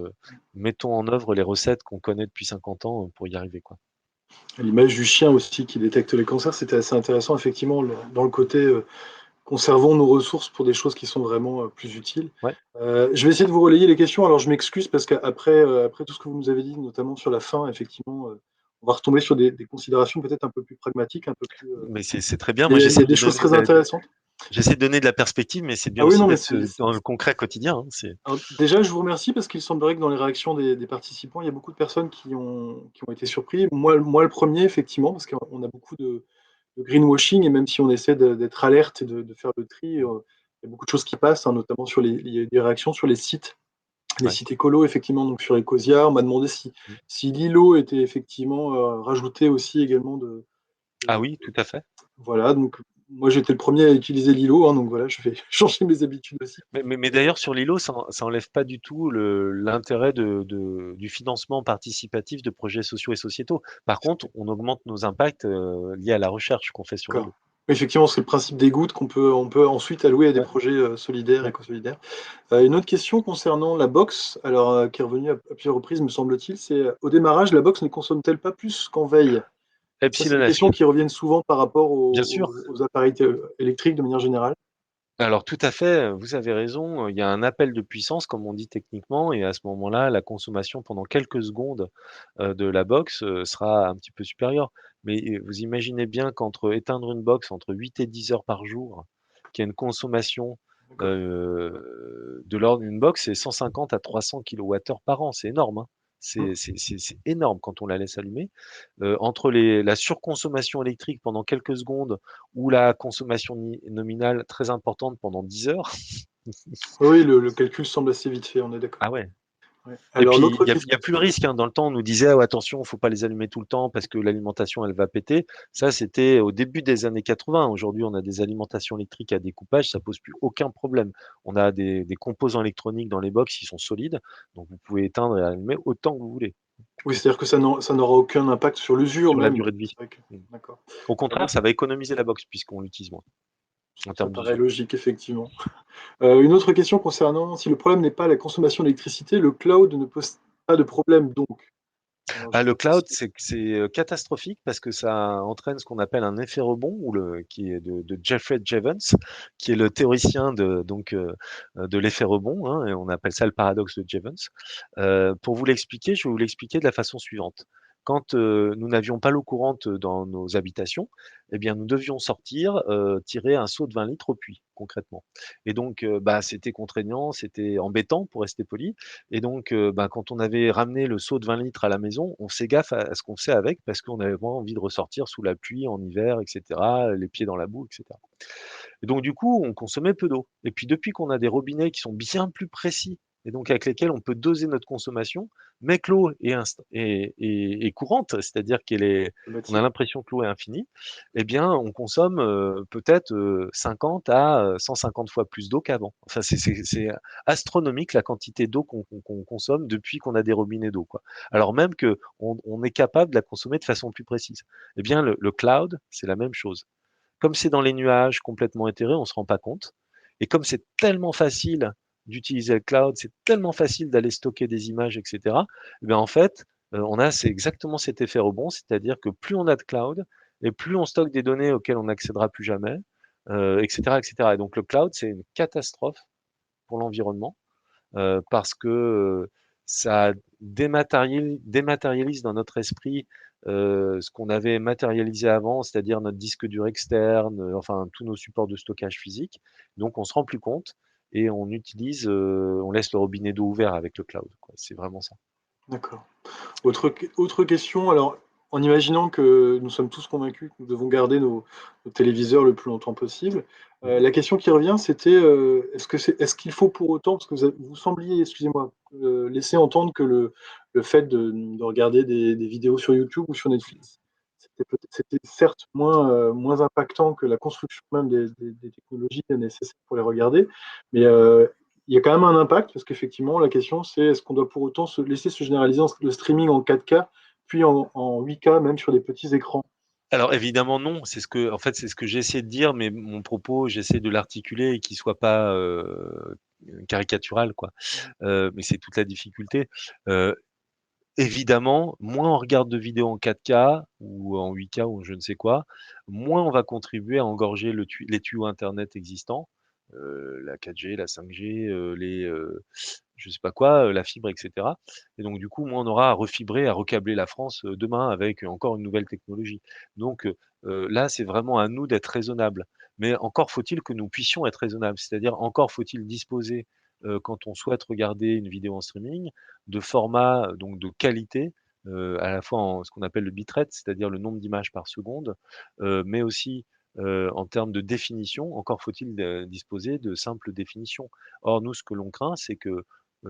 mettons en œuvre les recettes qu'on connaît depuis 50 ans pour y arriver, quoi. L'image du chien aussi qui détecte les cancers, c'était assez intéressant effectivement dans le côté, conservons nos ressources pour des choses qui sont vraiment, plus utiles. Ouais. Je vais essayer de vous relayer les questions. Alors je m'excuse parce qu'après, après tout ce que vous nous avez dit, notamment sur la fin, effectivement, on va retomber sur des considérations peut-être un peu plus pragmatiques, un peu plus, Mais c'est très bien. mais Moi, il y a des choses très intéressantes. j'essaie de donner de la perspective, mais c'est bien Ah oui, aussi non, mais d'être dans le concret quotidien, hein. alors déjà, je vous remercie parce qu'il semblerait que dans les réactions des participants, il y a beaucoup de personnes qui ont été surpris. Moi le premier effectivement, parce qu'on a beaucoup de greenwashing et même si on essaie d'être alerte et de faire le tri, il y a beaucoup de choses qui passent, hein, notamment sur il y a des réactions sur les Ouais. sites écolos effectivement, donc sur Ecosia. On m'a demandé si l'îlot était effectivement, rajouté aussi également Ah de oui, tout à fait. voilà, donc moi j'étais le premier à utiliser l'îlot, hein, donc voilà, je vais changer mes habitudes aussi. Mais d'ailleurs, sur l'îlot, ça enlève pas du tout l'intérêt du financement participatif de projets sociaux et sociétaux. Par contre, on augmente nos impacts liés à la recherche qu'on fait sur D'accord. l'îlot. Effectivement, c'est le principe des gouttes on peut ensuite allouer à des Ouais, projets, solidaires, ouais. éco-solidaires. Une autre question concernant la box, alors, qui est revenue à plusieurs reprises, me semble-t-il, c'est, au démarrage, la box ne consomme-t-elle pas plus qu'en veille? Ça, c'est Epsilon des F, questions qui reviennent souvent par rapport bien sûr. aux appareils électriques de manière générale. Alors tout à fait, vous avez raison, il y a un appel de puissance comme on dit techniquement, et à ce moment-là, la consommation pendant quelques secondes, de la box, sera un petit peu supérieure. Mais, vous imaginez bien qu'entre éteindre une box entre 8 et 10 heures par jour, qu'il y a une consommation, D'accord. de l'ordre d'une box, c'est 150 à 300 kWh par an, c'est énorme, hein. C'est énorme quand on la laisse allumer. Entre la surconsommation électrique pendant quelques secondes ou la consommation nominale très importante pendant 10 heures. Oui, le calcul semble assez vite fait, on est d'accord. Ah ouais. Ouais. Et Alors, puis, l'autre il y question. a plus le risque, hein. Dans le temps, on nous disait: «Ah ouais, attention, faut pas les allumer tout le temps parce que l'alimentation, elle va péter». Ça, c'était au début des années 80. Aujourd'hui, on a des alimentations électriques à découpage, ça pose plus aucun problème. On a des composants électroniques dans les box qui sont solides, donc vous pouvez éteindre et allumer autant que vous voulez. Oui, c'est-à-dire que ça n'aura aucun impact sur l'usure Sur la même. durée de vie. C'est vrai que Mmh. d'accord. Au Alors contraire, l'autre ça va économiser la box puisqu'on l'utilise moins en ça termes paraît d'usure. logique effectivement. Une autre question concernant si le problème n'est pas la consommation d'électricité, le cloud ne pose pas de problème donc? Alors je Ah, vais le cloud, préciser. c'est catastrophique parce que ça entraîne ce qu'on appelle un effet rebond ou qui est de Jeffrey Jevons, qui est le théoricien de l'effet rebond, hein, et on appelle ça le paradoxe de Jevons. Pour vous l'expliquer, je vais vous l'expliquer de la façon suivante. Quand, nous n'avions pas l'eau courante dans nos habitations, eh bien, nous devions sortir, tirer un seau de 20 litres au puits, concrètement. Et donc, bah, c'était contraignant, c'était embêtant pour rester poli. Et donc, bah, quand on avait ramené le seau de 20 litres à la maison, on faisait gaffe à ce qu'on faisait avec parce qu'on avait vraiment envie de ressortir sous la pluie en hiver et cetera, les pieds dans la boue et cetera. Et donc du coup, on consommait peu d'eau. Et puis depuis qu'on a des robinets qui sont bien plus précis et donc avec lesquels on peut doser notre consommation, mais que l'eau est courante, c'est-à-dire qu'on a Automatique. l'impression que l'eau est infinie, eh bien on consomme peut-être 50 à 150 fois plus d'eau qu'avant. Enfin, c'est astronomique la quantité d'eau qu'on consomme depuis qu'on a des robinets d'eau, quoi. Alors même qu'on est capable de la consommer de façon plus précise. Eh bien le cloud, c'est la même chose. Comme c'est dans les nuages, complètement éthéré, on ne se rend pas compte. Et comme c'est tellement facile d'utiliser le cloud, c'est tellement facile d'aller stocker des images, et cetera, eh bien, en fait, on a c'est exactement cet effet rebond, c'est-à-dire que plus on a de cloud et plus on stocke des données auxquelles on n'accédera plus jamais, et cetera, et cetera. Et donc le cloud, c'est une catastrophe pour l'environnement, parce que, ça dématérialise dans notre esprit, ce qu'on avait matérialisé avant, c'est-à-dire notre disque dur externe, enfin tous nos supports de stockage physique. Donc on se rend plus compte et on laisse le robinet d'eau ouvert avec le cloud, quoi. C'est vraiment ça. D'accord. Autre question, alors en imaginant que nous sommes tous convaincus que nous devons garder nos téléviseurs le plus longtemps possible, Mmh. la question qui revient c'était, est-ce qu'il faut pour autant parce que vous sembliez, excusez-moi, laisser entendre que le fait de regarder des vidéos sur YouTube ou sur Netflix, c'était certes moins impactant que la construction même des technologies nécessaires pour les regarder, mais il y a quand même un impact parce qu'effectivement, la question c'est est-ce qu'on doit pour autant se laisser se généraliser le streaming en 4K, puis en 8K, même sur des petits écrans? Alors évidemment non, en fait, c'est ce que j'essaie de dire, mais mon propos, j'essaie de l'articuler et qu'il soit pas, caricatural, quoi. Mmh. Mais c'est toute la difficulté. Heu, Évidemment, moins on regarde de vidéos en 4K ou en 8K ou je ne sais quoi, moins on va contribuer à engorger les tuyaux internet existants, la 4G, la 5G, je sais pas quoi, la fibre et cetera. Et donc du coup, moins on aura à refibrer, à recabler la France, demain avec encore une nouvelle technologie. Donc là, c'est vraiment à nous d'être raisonnables. Mais encore faut-il que nous puissions être raisonnables, c'est-à-dire encore faut-il disposer, quand on souhaite regarder une vidéo en streaming, de formats, donc de qualité, à la fois en ce qu'on appelle le bitrate, c'est-à-dire le nombre d'images par seconde, mais aussi, en termes de définition, encore faut-il, disposer de simples définitions. Or nous, ce que l'on craint, c'est que,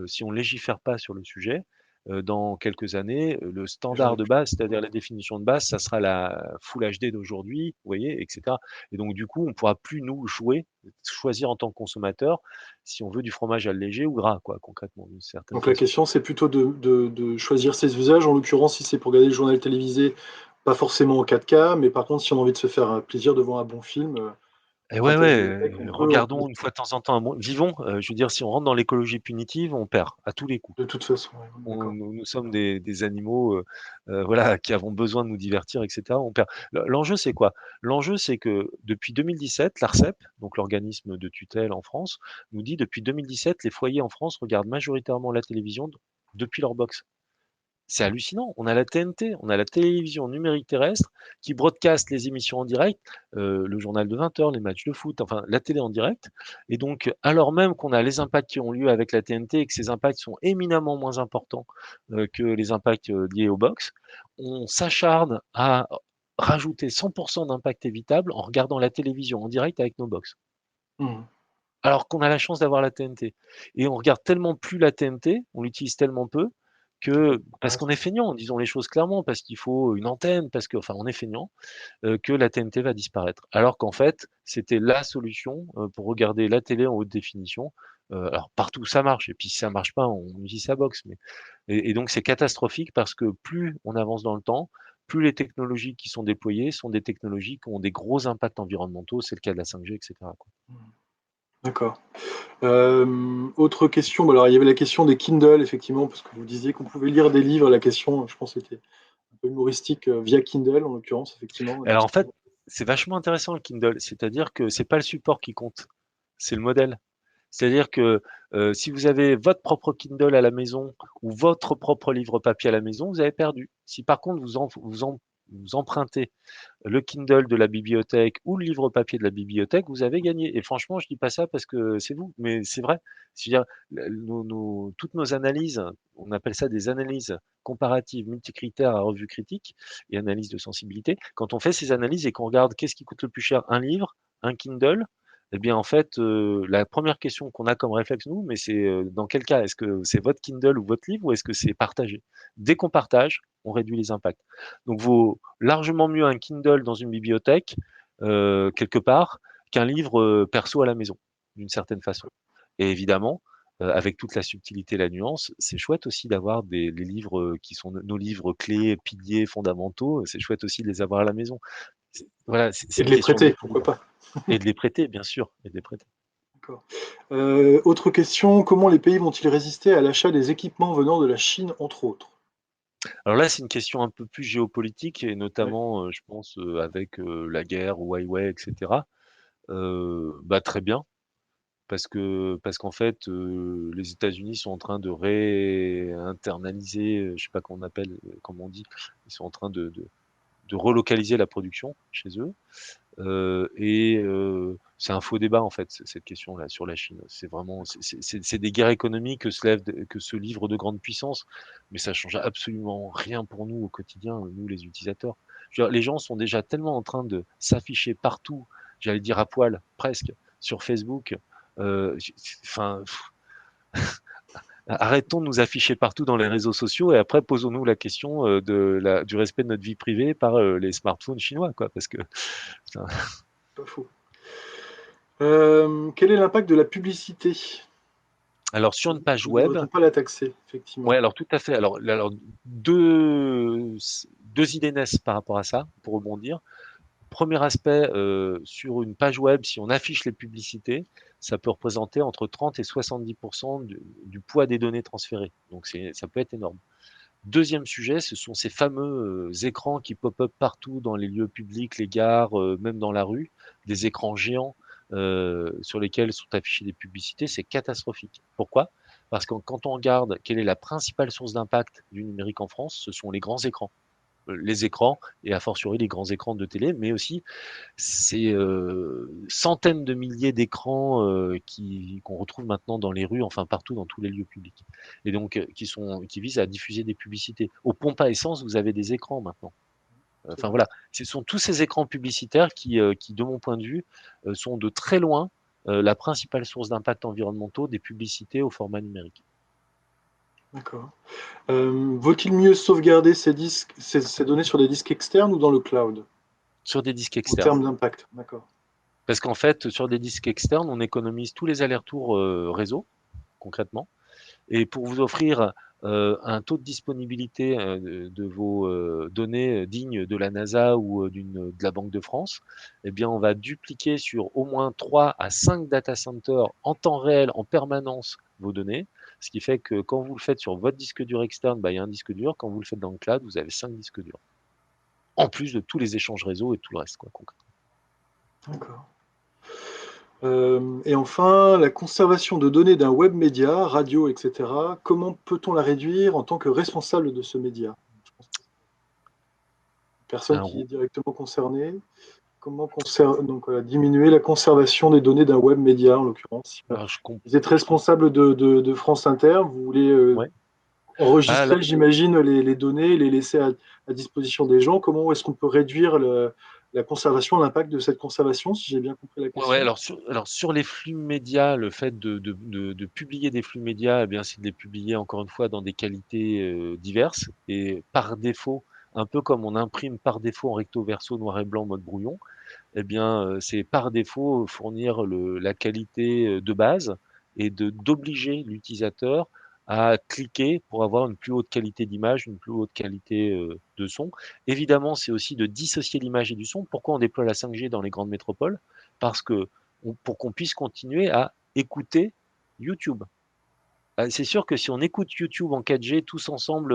si on légifère pas sur le sujet, dans quelques années, le Les gens standard aient de plus base, c'est-à-dire la définition de base, ça sera la Full HD d'aujourd'hui, vous voyez? Et cetera. Et donc du coup, on pourra plus nous choisir en tant que consommateur, si on veut du fromage allégé ou gras, quoi, concrètement, d'une certaine donc la façon. question c'est plutôt de choisir ses usages. En l'occurrence, si c'est pour regarder le journal télévisé, pas forcément en 4K, mais par contre si on a envie de se faire un plaisir devant un bon film, Et ouais, ouais, partager avec, on peut regardons une fois de temps en temps un bon vivons, je veux dire, si on rentre dans l'écologie punitive, on perd à tous les coups. de toute façon, ouais, d'accord. Nous sommes des animaux, voilà, qui avons besoin de nous divertir et cetera, on perd. L'enjeu, c'est quoi? L'enjeu, c'est que depuis 2017, l'Arcep, donc l'organisme de tutelle en France, nous dit depuis 2017, les foyers en France regardent majoritairement la télévision depuis leur box. C'est hallucinant. On a la TNT, on a la télévision numérique terrestre qui broadcast les émissions en direct, le journal de 20 heures, les matchs de foot, enfin la télé en direct. Et donc, alors même qu'on a les impacts qui ont lieu avec la TNT et que ces impacts sont éminemment moins importants que les impacts liés aux box, on s'acharne à rajouter 100% d'impact évitable en regardant la télévision en direct avec nos box. Mmh. Alors qu'on a la chance d'avoir la TNT. Et on regarde tellement plus la TNT, on l'utilise tellement peu, parce qu'on est feignant, disons les choses clairement, parce qu'il faut une antenne, enfin on est feignant, que la TNT va disparaître. Alors qu'en fait, c'était la solution pour regarder la télé en haute définition. Alors partout ça marche, et puis si ça marche pas, on utilise sa box. Et donc c'est catastrophique parce que plus on avance dans le temps, plus les technologies qui sont déployées sont des technologies qui ont des gros impacts environnementaux, c'est le cas de la 5G, etc., quoi. D'accord. Autre question, bah, alors il y avait la question des Kindle, effectivement, parce que vous disiez qu'on pouvait lire des livres. La question, je pense, était un peu humoristique via Kindle, en l'occurrence, effectivement. Alors en fait, c'est vachement intéressant le Kindle, c'est-à-dire que c'est pas le support qui compte, c'est le modèle. C'est-à-dire que si vous avez votre propre Kindle à la maison ou votre propre livre papier à la maison, vous avez perdu. Si par contre vous empruntez le Kindle de la bibliothèque ou le livre papier de la bibliothèque, vous avez gagné. Et franchement, je dis pas ça parce que c'est vous, mais c'est vrai. C'est-à-dire, toutes nos analyses, on appelle ça des analyses comparatives multicritères à revue critique et analyse de sensibilité. Quand on fait ces analyses et qu'on regarde qu'est-ce qui coûte le plus cher, un livre, un Kindle, eh bien, en fait, la première question qu'on a comme réflexe, nous, mais c'est dans quel cas? Est-ce que c'est votre Kindle ou votre livre ou est-ce que c'est partagé? Dès qu'on partage, on réduit les impacts. Donc, vaut largement mieux un Kindle dans une bibliothèque, quelque part, qu'un livre perso à la maison, d'une certaine façon. Et évidemment, avec toute la subtilité et la nuance, c'est chouette aussi d'avoir les livres qui sont nos livres clés, piliers, fondamentaux. C'est chouette aussi de les avoir à la maison. Voilà, c'est Et une de les question prêter, pourquoi d'équilibre. pas. Et de les prêter, bien sûr, et de les prêter. D'accord. Autre question, comment les pays vont-ils résister à l'achat des équipements venant de la Chine, entre autres? Alors là, c'est une question un peu plus géopolitique et Ouais. notamment, je pense, avec la guerre, Huawei, etc. Bah, très bien, parce qu'en fait, les États-Unis sont en train de réinternaliser, je sais pas comment on dit, ils sont en train de relocaliser la production chez eux. C'est un faux débat en fait, cette question-là sur la Chine. C'est vraiment, c'est des guerres économiques que se livrent de grandes puissances, mais ça change absolument rien pour nous au quotidien, nous les utilisateurs. Je veux dire, les gens sont déjà tellement en train de s'afficher partout, j'allais dire à poil, presque, sur Facebook. Enfin, arrêtons de nous afficher partout dans les réseaux sociaux et après posons-nous la question du respect de notre vie privée par les smartphones chinois, quoi, parce que putain. Pas faux. Quel est l'impact de la publicité? Alors sur une page Vous ne web, devrait-on pas la taxer, effectivement? ouais, alors tout à fait. Alors deux, deux idées naissent par rapport à ça, pour rebondir. Premier aspect, sur une page web, si on affiche les publicités, ça peut représenter entre 30 et 70% du poids des données transférées. Donc ça peut être énorme. Deuxième sujet, ce sont ces fameux écrans qui pop-up partout dans les lieux publics, les gares, même dans la rue, des écrans géants sur lesquels sont affichées des publicités, c'est catastrophique. Pourquoi? Parce que quand on regarde quelle est la principale source d'impact du numérique en France, ce sont les grands écrans. Les écrans, et a fortiori les grands écrans de télé, mais aussi ces centaines de milliers d'écrans qu'on retrouve maintenant dans les rues, enfin partout dans tous les lieux publics, et donc qui visent à diffuser des publicités. Aux pompes à essence, vous avez des écrans maintenant. C'est Enfin vrai. voilà, ce sont tous ces écrans publicitaires qui, de mon point de vue, sont de très loin la principale source d'impact environnementaux des publicités au format numérique. D'accord. Vaut-il mieux sauvegarder ces données sur des disques externes ou dans le cloud? Sur des disques En externes. termes d'impact, d'accord. Parce qu'en fait, sur des disques externes, on économise tous les allers-retours réseau, concrètement. Et pour vous offrir un taux de disponibilité de vos données dignes de la NASA ou de la Banque de France, eh bien, on va dupliquer sur au moins 3 à 5 data centers en temps réel, en permanence, vos données. Ce qui fait que quand vous le faites sur votre disque dur externe, bah, il y a un disque dur. Quand vous le faites dans le cloud, vous avez 5 disques durs. En plus de tous les échanges réseau et tout le reste, quoi, concrètement. D'accord. Et enfin, la conservation de données d'un web média, radio, etc. Comment peut-on la réduire en tant que responsable de ce média? Je pense que c'est une personne Un qui est rou- directement concernée. Donc, voilà, diminuer la conservation des données d'un web média, en l'occurrence. alors, Vous êtes je comprends. responsable de France Inter, vous voulez Ouais. Ah, là, enregistrer, j'imagine, les données, les laisser à disposition des gens. Comment est-ce qu'on peut réduire la conservation, l'impact de cette conservation, si j'ai bien compris la ouais, ouais, question? alors sur les flux médias, le fait de publier des flux médias, eh bien, c'est de les publier encore une fois dans des qualités diverses et par défaut, un peu comme on imprime par défaut en recto verso noir et blanc mode brouillon, eh bien, c'est par défaut fournir la qualité de base et d'obliger l'utilisateur à cliquer pour avoir une plus haute qualité d'image, une plus haute qualité de son. Évidemment, c'est aussi de dissocier l'image et du son. Pourquoi on déploie la 5G dans les grandes métropoles? Parce que pour qu'on puisse continuer à écouter YouTube. C'est sûr que si on écoute YouTube en 4G tous ensemble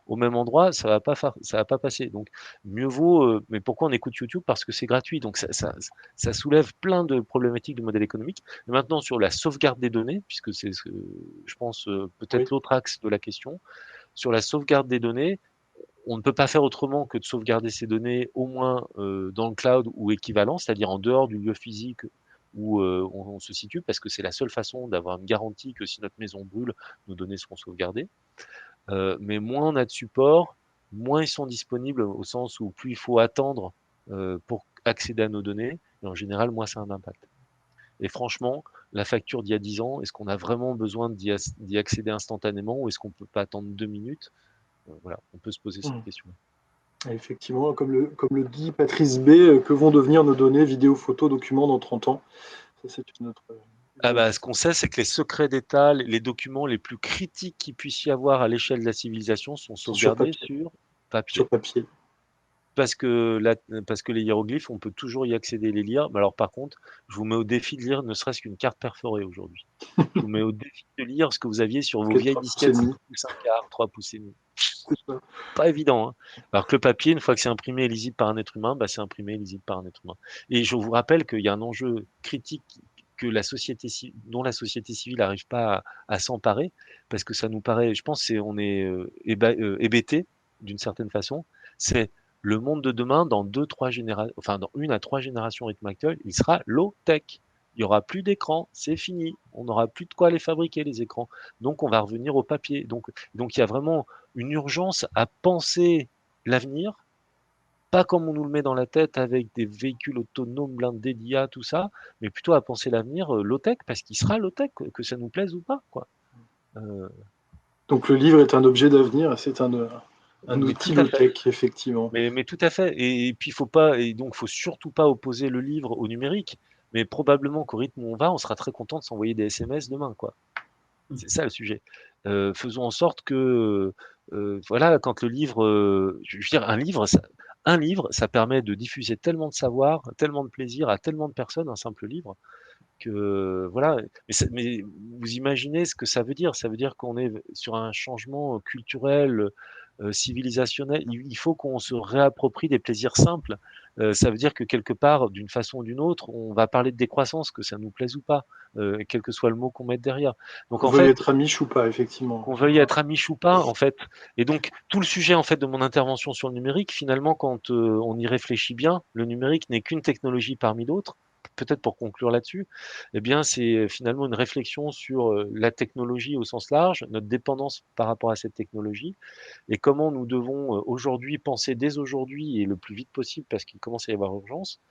au même endroit, ça va pas passer. Donc mieux vaut. Mais pourquoi on écoute YouTube? Parce que c'est gratuit. Donc ça soulève plein de problématiques de modèle économique. Et maintenant sur la sauvegarde des données, puisque c'est, je pense, peut-être Oui. l'autre axe de la question. Sur la sauvegarde des données, on ne peut pas faire autrement que de sauvegarder ces données au moins dans le cloud ou équivalent, c'est-à-dire en dehors du lieu physique où on se situe, parce que c'est la seule façon d'avoir une garantie que si notre maison brûle, nos données seront sauvegardées. Mais moins on a de support, moins ils sont disponibles au sens où plus il faut attendre pour accéder à nos données, et en général, moins ça a un impact. Et franchement, la facture d'il y a 10 ans, est-ce qu'on a vraiment besoin d'y accéder instantanément ou est-ce qu'on ne peut pas attendre 2 minutes? Voilà, on peut se poser cette Mmh. question. Effectivement, comme le dit Patrice B, que vont devenir nos données, vidéos, photos, documents dans 30 ans? Ça, c'est une Ah autre bah, ce question. qu'on sait, c'est que les secrets d'État, les documents les plus critiques qu'il puisse y avoir à l'échelle de la civilisation sont Ils sont sur sauvegardés papier. sur papier. Sur papier. Parce que les hiéroglyphes, on peut toujours y accéder et les lire. Mais alors par contre, je vous mets au défi de lire ne serait-ce qu'une carte perforée aujourd'hui. Je vous mets au défi de lire ce que vous aviez sur vos Quel vieilles 3 pouces et disquettes 5 demi. pouces 1 quart, 3 pouces et demi. C'est ça. Pas évident, hein. Alors que le papier, une fois que c'est imprimé et lisible par un être humain, bah, c'est imprimé et lisible par un être humain. Et je vous rappelle qu'il y a un enjeu critique dont la société civile n'arrive pas à s'emparer, parce que ça nous paraît, je pense, on est hébété d'une certaine façon. C'est le monde de demain dans 2, 3 générations, enfin dans 1 à 3 générations au rythme actuel, il sera low tech. Il y aura plus d'écran, c'est fini. On n'aura plus de quoi les fabriquer les écrans. Donc on va revenir au papier. Donc il y a vraiment une urgence à penser l'avenir, pas comme on nous le met dans la tête avec des véhicules autonomes blindés d'IA, tout ça, mais plutôt à penser l'avenir low-tech, parce qu'il sera low-tech, que ça nous plaise ou pas, quoi. Euh, Donc le livre est un objet d'avenir et c'est un mais outil tout à fait. low-tech, effectivement. Mais tout à fait. Et puis, faut pas, et donc, faut surtout pas opposer le livre au numérique. Mais probablement qu'au rythme où on va, on sera très content de s'envoyer des SMS demain, quoi. C'est ça le sujet. Faisons en sorte que, voilà, quand le livre, je veux dire, un livre, ça permet de diffuser tellement de savoir, tellement de plaisir à tellement de personnes, un simple livre, que voilà. Mais vous imaginez ce que ça veut dire? Ça veut dire qu'on est sur un changement culturel, civilisationnel. Il faut qu'on se réapproprie des plaisirs simples. Ça veut dire que quelque part, d'une façon ou d'une autre, on va parler de décroissance, que ça nous plaise ou pas, quel que soit le mot qu'on mette derrière. Donc Qu'on en veuille fait, être amiche ou pas, effectivement. qu'on veuille être amiche ou pas, en fait. Et donc, tout le sujet, en fait, de mon intervention sur le numérique, finalement, quand on y réfléchit bien, le numérique n'est qu'une technologie parmi d'autres. Peut-être pour conclure là-dessus, eh bien, c'est finalement une réflexion sur la technologie au sens large, notre dépendance par rapport à cette technologie, et comment nous devons aujourd'hui penser dès aujourd'hui et le plus vite possible, parce qu'il commence à y avoir urgence,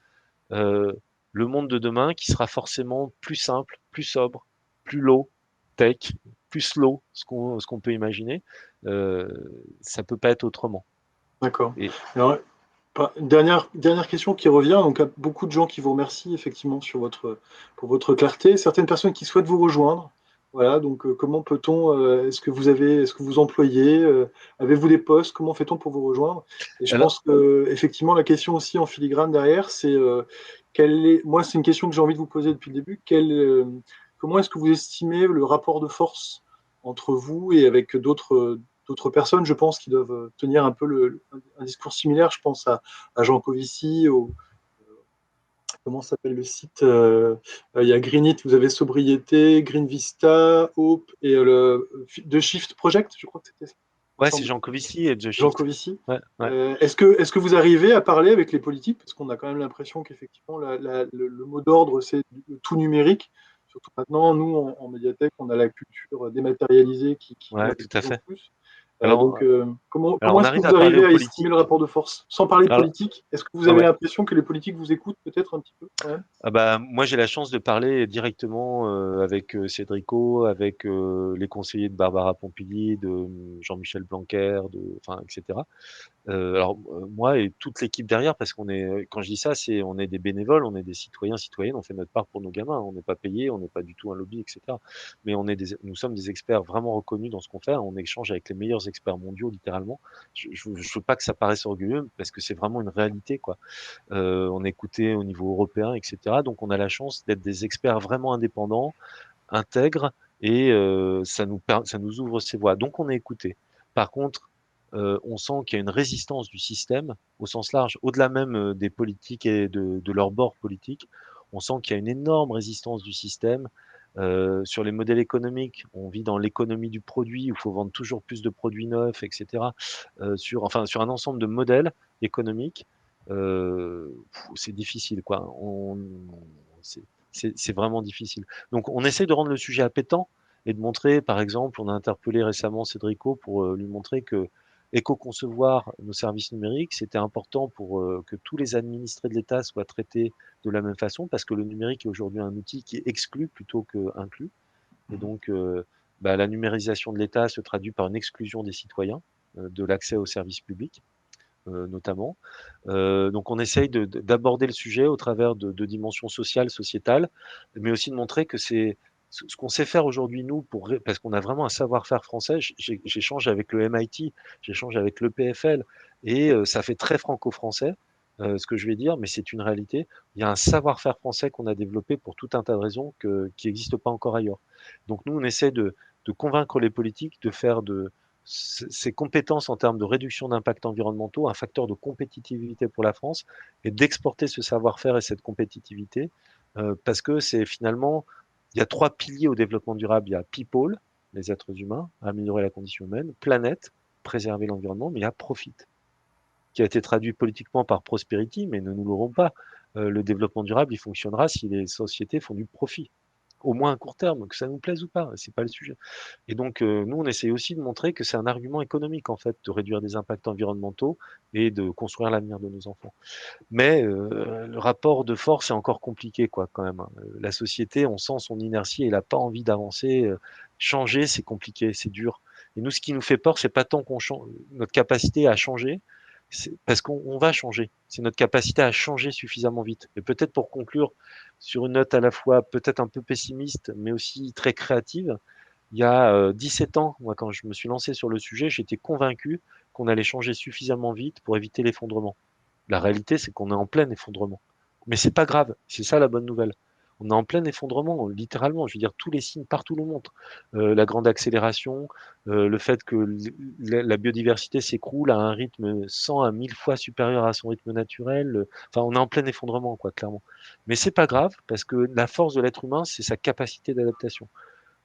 euh, le monde de demain qui sera forcément plus simple, plus sobre, plus low tech, plus slow, ce qu'on peut imaginer. Euh, Ça peut pas être autrement. D'accord. Et Alors, dernière question qui revient. Donc, à beaucoup de gens qui vous remercient, effectivement, pour votre clarté. Certaines personnes qui souhaitent vous rejoindre. Voilà, donc comment peut-on, est-ce que vous employez, avez-vous des postes, comment fait-on pour vous rejoindre? Et je alors, pense que effectivement la question aussi en filigrane derrière, c'est moi c'est une question que j'ai envie de vous poser depuis le début, comment est-ce que vous estimez le rapport de force entre vous et avec d'autres personnes, je pense, qui doivent tenir un peu un discours similaire, je pense à Jean Covici, comment s'appelle le site? Il y a Greenit, vous avez Sobriété, Green Vista, Hope et The Shift Project, je crois que c'était ça. Ouais, c'est Jean Covici et The Jean Shift. Covici. Ouais, ouais. Est-ce que vous arrivez à parler avec les politiques? Parce qu'on a quand même l'impression qu'effectivement, le mot d'ordre, c'est le tout numérique. Surtout maintenant, nous, en médiathèque, on a la culture dématérialisée qui Ouais, monte de tout à plus en fait. plus. Alors, Donc, comment alors on est-ce que arrive vous à parler arrivez aux à estimer le politiques. rapport de force? Sans parler de Alors, politique, est-ce que vous ouais, avez ouais. l'impression que les politiques vous écoutent peut-être un petit peu quand même? Ah bah, moi, j'ai la chance de parler directement avec Cédrico, avec les conseillers de Barbara Pompili, de Jean-Michel Blanquer, enfin, etc. Alors moi et toute l'équipe derrière, parce qu'on est, quand je dis ça, c'est on est des bénévoles, on est des citoyens, citoyennes, on fait notre part pour nos gamins, on n'est pas payé, on n'est pas du tout un lobby, etc. Mais nous sommes des experts vraiment reconnus dans ce qu'on fait. On échange avec les meilleurs experts mondiaux, littéralement. Je veux pas que ça paraisse orgueilleux, parce que c'est vraiment une réalité, quoi. On est écouté au niveau européen, etc. Donc on a la chance d'être des experts vraiment indépendants, intègres, et ça nous ouvre ses voies. Donc on est écouté. Par contre, on sent qu'il y a une résistance du système au sens large, au-delà même des politiques et de leur bord politique. On sent qu'il y a une énorme résistance du système. Sur les modèles économiques, on vit dans l'économie du produit où il faut vendre toujours plus de produits neufs, etc. Sur un ensemble de modèles économiques, c'est difficile, quoi. C'est vraiment difficile. Donc, on essaie de rendre le sujet appétant et de montrer, par exemple, on a interpellé récemment Cédrico pour lui montrer que éco-concevoir nos services numériques, c'était important pour que tous les administrés de l'État soient traités de la même façon, parce que le numérique est aujourd'hui un outil qui exclut plutôt qu'inclut. Et donc, la numérisation de l'État se traduit par une exclusion des citoyens de l'accès aux services publics, notamment. Donc, on essaye d'aborder le sujet au travers de dimensions sociales, sociétales, mais aussi de montrer que c'est ce qu'on sait faire aujourd'hui, nous, parce qu'on a vraiment un savoir-faire français. J'échange avec le MIT, j'échange avec le PFL, et ça fait très franco-français, ce que je vais dire, mais c'est une réalité. Il y a un savoir-faire français qu'on a développé pour tout un tas de raisons qui n'existe pas encore ailleurs. Donc, nous, on essaie de convaincre les politiques de faire de ces compétences en termes de réduction d'impact environnementaux un facteur de compétitivité pour la France, et d'exporter ce savoir-faire et cette compétitivité, parce que c'est finalement, il y a 3 piliers au développement durable. Il y a people, les êtres humains, améliorer la condition humaine, planète, préserver l'environnement, mais il y a profit, qui a été traduit politiquement par prosperity, mais ne nous l'aurons pas. Le développement durable, il fonctionnera si les sociétés font du profit, au moins à court terme, que ça nous plaise ou pas, c'est pas le sujet. Et donc, nous, on essaye aussi de montrer que c'est un argument économique, en fait, de réduire des impacts environnementaux et de construire l'avenir de nos enfants. Mais le rapport de force est encore compliqué, quoi, quand même, hein. La société, on sent son inertie, elle n'a pas envie d'avancer. Changer, c'est compliqué, c'est dur. Et nous, ce qui nous fait peur, c'est pas tant qu'on change, notre capacité à changer, parce qu'on va changer. C'est notre capacité à changer suffisamment vite. Et peut-être pour conclure sur une note à la fois peut-être un peu pessimiste, mais aussi très créative, il y a 17 ans, moi, quand je me suis lancé sur le sujet, j'étais convaincu qu'on allait changer suffisamment vite pour éviter l'effondrement. La réalité, c'est qu'on est en plein effondrement. Mais c'est pas grave, c'est ça la bonne nouvelle. On est en plein effondrement, littéralement. Je veux dire, tous les signes partout le montrent. La grande accélération, le fait que la biodiversité s'écroule à un rythme 100 à 1000 fois supérieur à son rythme naturel. Enfin, on est en plein effondrement, quoi, clairement. Mais c'est pas grave, parce que la force de l'être humain, c'est sa capacité d'adaptation.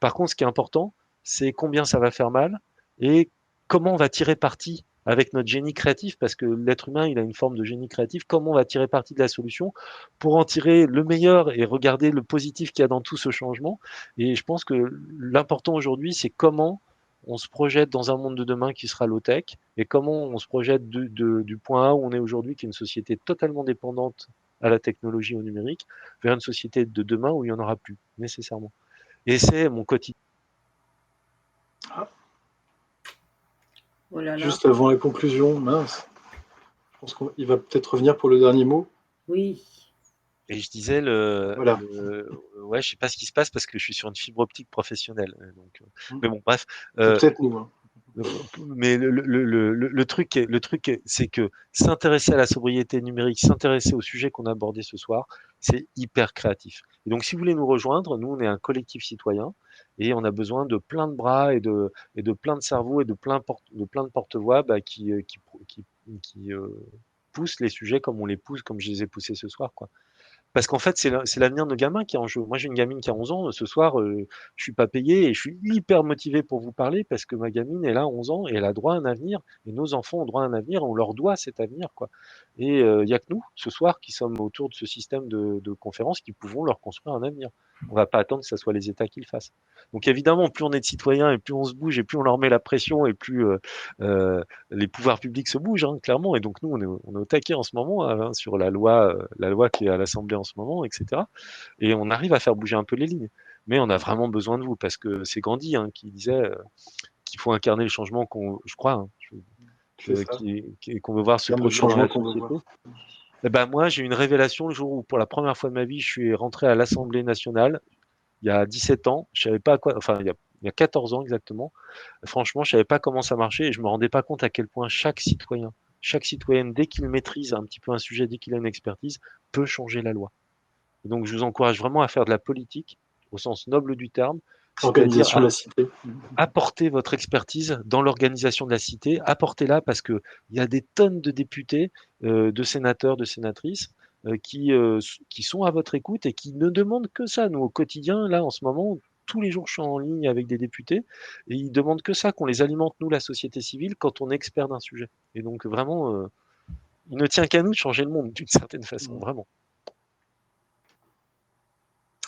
Par contre, ce qui est important, c'est combien ça va faire mal et comment on va tirer parti avec notre génie créatif, parce que l'être humain, il a une forme de génie créatif, comment on va tirer parti de la solution pour en tirer le meilleur et regarder le positif qu'il y a dans tout ce changement. Et je pense que l'important aujourd'hui, c'est comment on se projette dans un monde de demain qui sera low-tech, et comment on se projette du point A où on est aujourd'hui, qui est une société totalement dépendante à la technologie, au numérique, vers une société de demain où il n'y en aura plus, nécessairement. Et c'est mon quotidien. Ah, Oh là là, juste avant la conclusion, mince, je pense qu'il va peut-être revenir pour le dernier mot. oui. Et je disais, Voilà. ouais, je sais pas ce qui se passe parce que je suis sur une fibre optique professionnelle. Donc, Mm. mais bon, bref. C'est Euh, peut-être nous, hein. mais le truc, c'est que s'intéresser à la sobriété numérique, s'intéresser au sujet qu'on a abordé ce soir, c'est hyper créatif. Et donc, si vous voulez nous rejoindre, nous, on est un collectif citoyen et on a besoin de plein de bras et de plein de cerveaux et de plein de porte-voix qui poussent les sujets comme on les pousse, comme je les ai poussés ce soir, quoi. Parce qu'en fait, c'est l'avenir de nos gamins qui est en jeu. Moi, j'ai une gamine qui a 11 ans. Ce soir, je suis pas payé et je suis hyper motivé pour vous parler parce que ma gamine, elle a 11 ans et elle a droit à un avenir. Et nos enfants ont droit à un avenir. On leur doit cet avenir, quoi. Et il y a que nous, ce soir, qui sommes autour de ce système de conférences qui pouvons leur construire un avenir. On va pas attendre que ce soit les États qui le fassent. Donc évidemment, plus on est de citoyens et plus on se bouge et plus on leur met la pression et plus les pouvoirs publics se bougent, hein, clairement. Et donc nous, on est au taquet en ce moment hein, sur la loi qui est à l'Assemblée en ce moment, etc. Et on arrive à faire bouger un peu les lignes. Mais on a vraiment besoin de vous parce que c'est Gandhi hein, qui disait qu'il faut incarner le changement je crois, hein, C'est ça. qu'on veut voir se Terme de produire dans changement la qu'on veut société. voir. Et ben moi, j'ai eu une révélation le jour où, pour la première fois de ma vie, je suis rentré à l'Assemblée nationale il y a 17 ans. Je savais pas à quoi, enfin, il y a 14 ans exactement. Franchement, je savais pas comment ça marchait et je me rendais pas compte à quel point chaque citoyenne, dès qu'il maîtrise un petit peu un sujet, dès qu'il a une expertise, peut changer la loi. Et donc, je vous encourage vraiment à faire de la politique au sens noble du terme, c'est-à-dire Organisation de la cité. apporter votre expertise dans l'organisation de la cité, apportez-la parce que il y a des tonnes de députés, de sénateurs, de sénatrices qui sont à votre écoute et qui ne demandent que ça. Nous, au quotidien, là, en ce moment, tous les jours, je suis en ligne avec des députés et ils demandent que ça, qu'on les alimente, nous, la société civile, quand on est expert d'un sujet. Et donc, vraiment, il ne tient qu'à nous de changer le monde d'une certaine façon, vraiment.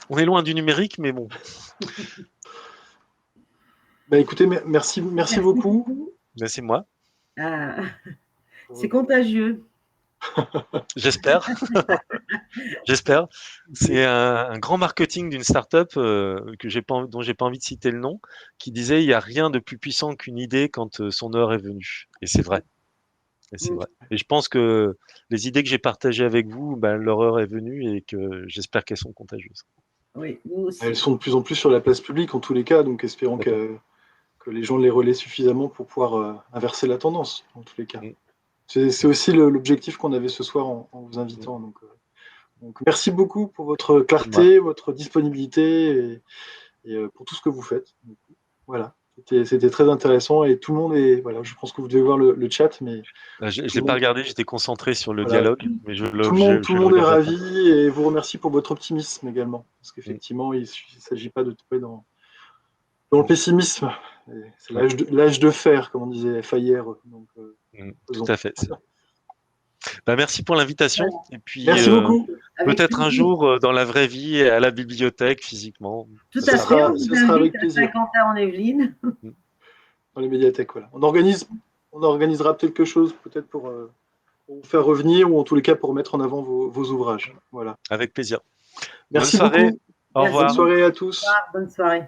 On est loin du numérique, mais bon. Bah, écoutez, merci beaucoup. Ben, c'est moi. C'est contagieux. J'espère. J'espère. C'est un grand marketing d'une start-up dont j'ai pas envie de citer le nom, qui disait il n'y a rien de plus puissant qu'une idée quand son heure est venue. Et c'est vrai. Et c'est vrai. Et je pense que les idées que j'ai partagées avec vous, ben, leur heure est venue et que j'espère qu'elles sont contagieuses. Oui, nous aussi. Elles sont de plus en plus sur la place publique en tous les cas, donc espérons que les gens les relaient suffisamment pour pouvoir inverser la tendance en tous les cas. C'est aussi l'objectif qu'on avait ce soir en vous invitant. Donc merci beaucoup pour votre clarté, votre disponibilité et pour tout ce que vous faites. Donc, voilà, c'était très intéressant et tout le monde est. Voilà, je pense que vous devez voir le chat, mais Je ne l'ai pas regardé, j'étais concentré sur le voilà, dialogue, mais tout le monde est ravi et vous remercie pour votre optimisme également, parce qu'effectivement, il ne s'agit pas de tomber dans le pessimisme. C'est l'âge de fer, comme on disait Fayère. Donc, tout à fait. Bah, merci pour l'invitation. Et puis, merci beaucoup. peut-être un jour dans la vraie vie, à la bibliothèque, physiquement. Tout à fait. On vous invite à Saint-Quentin-en-Yvelines. Dans les médiathèques, voilà. On organisera quelque chose, peut-être pour vous faire revenir ou en tous les cas pour mettre en avant vos ouvrages. Voilà. Avec plaisir. Merci Bonne soirée. beaucoup. Au revoir. Bonne soirée à tous. Bonne soirée.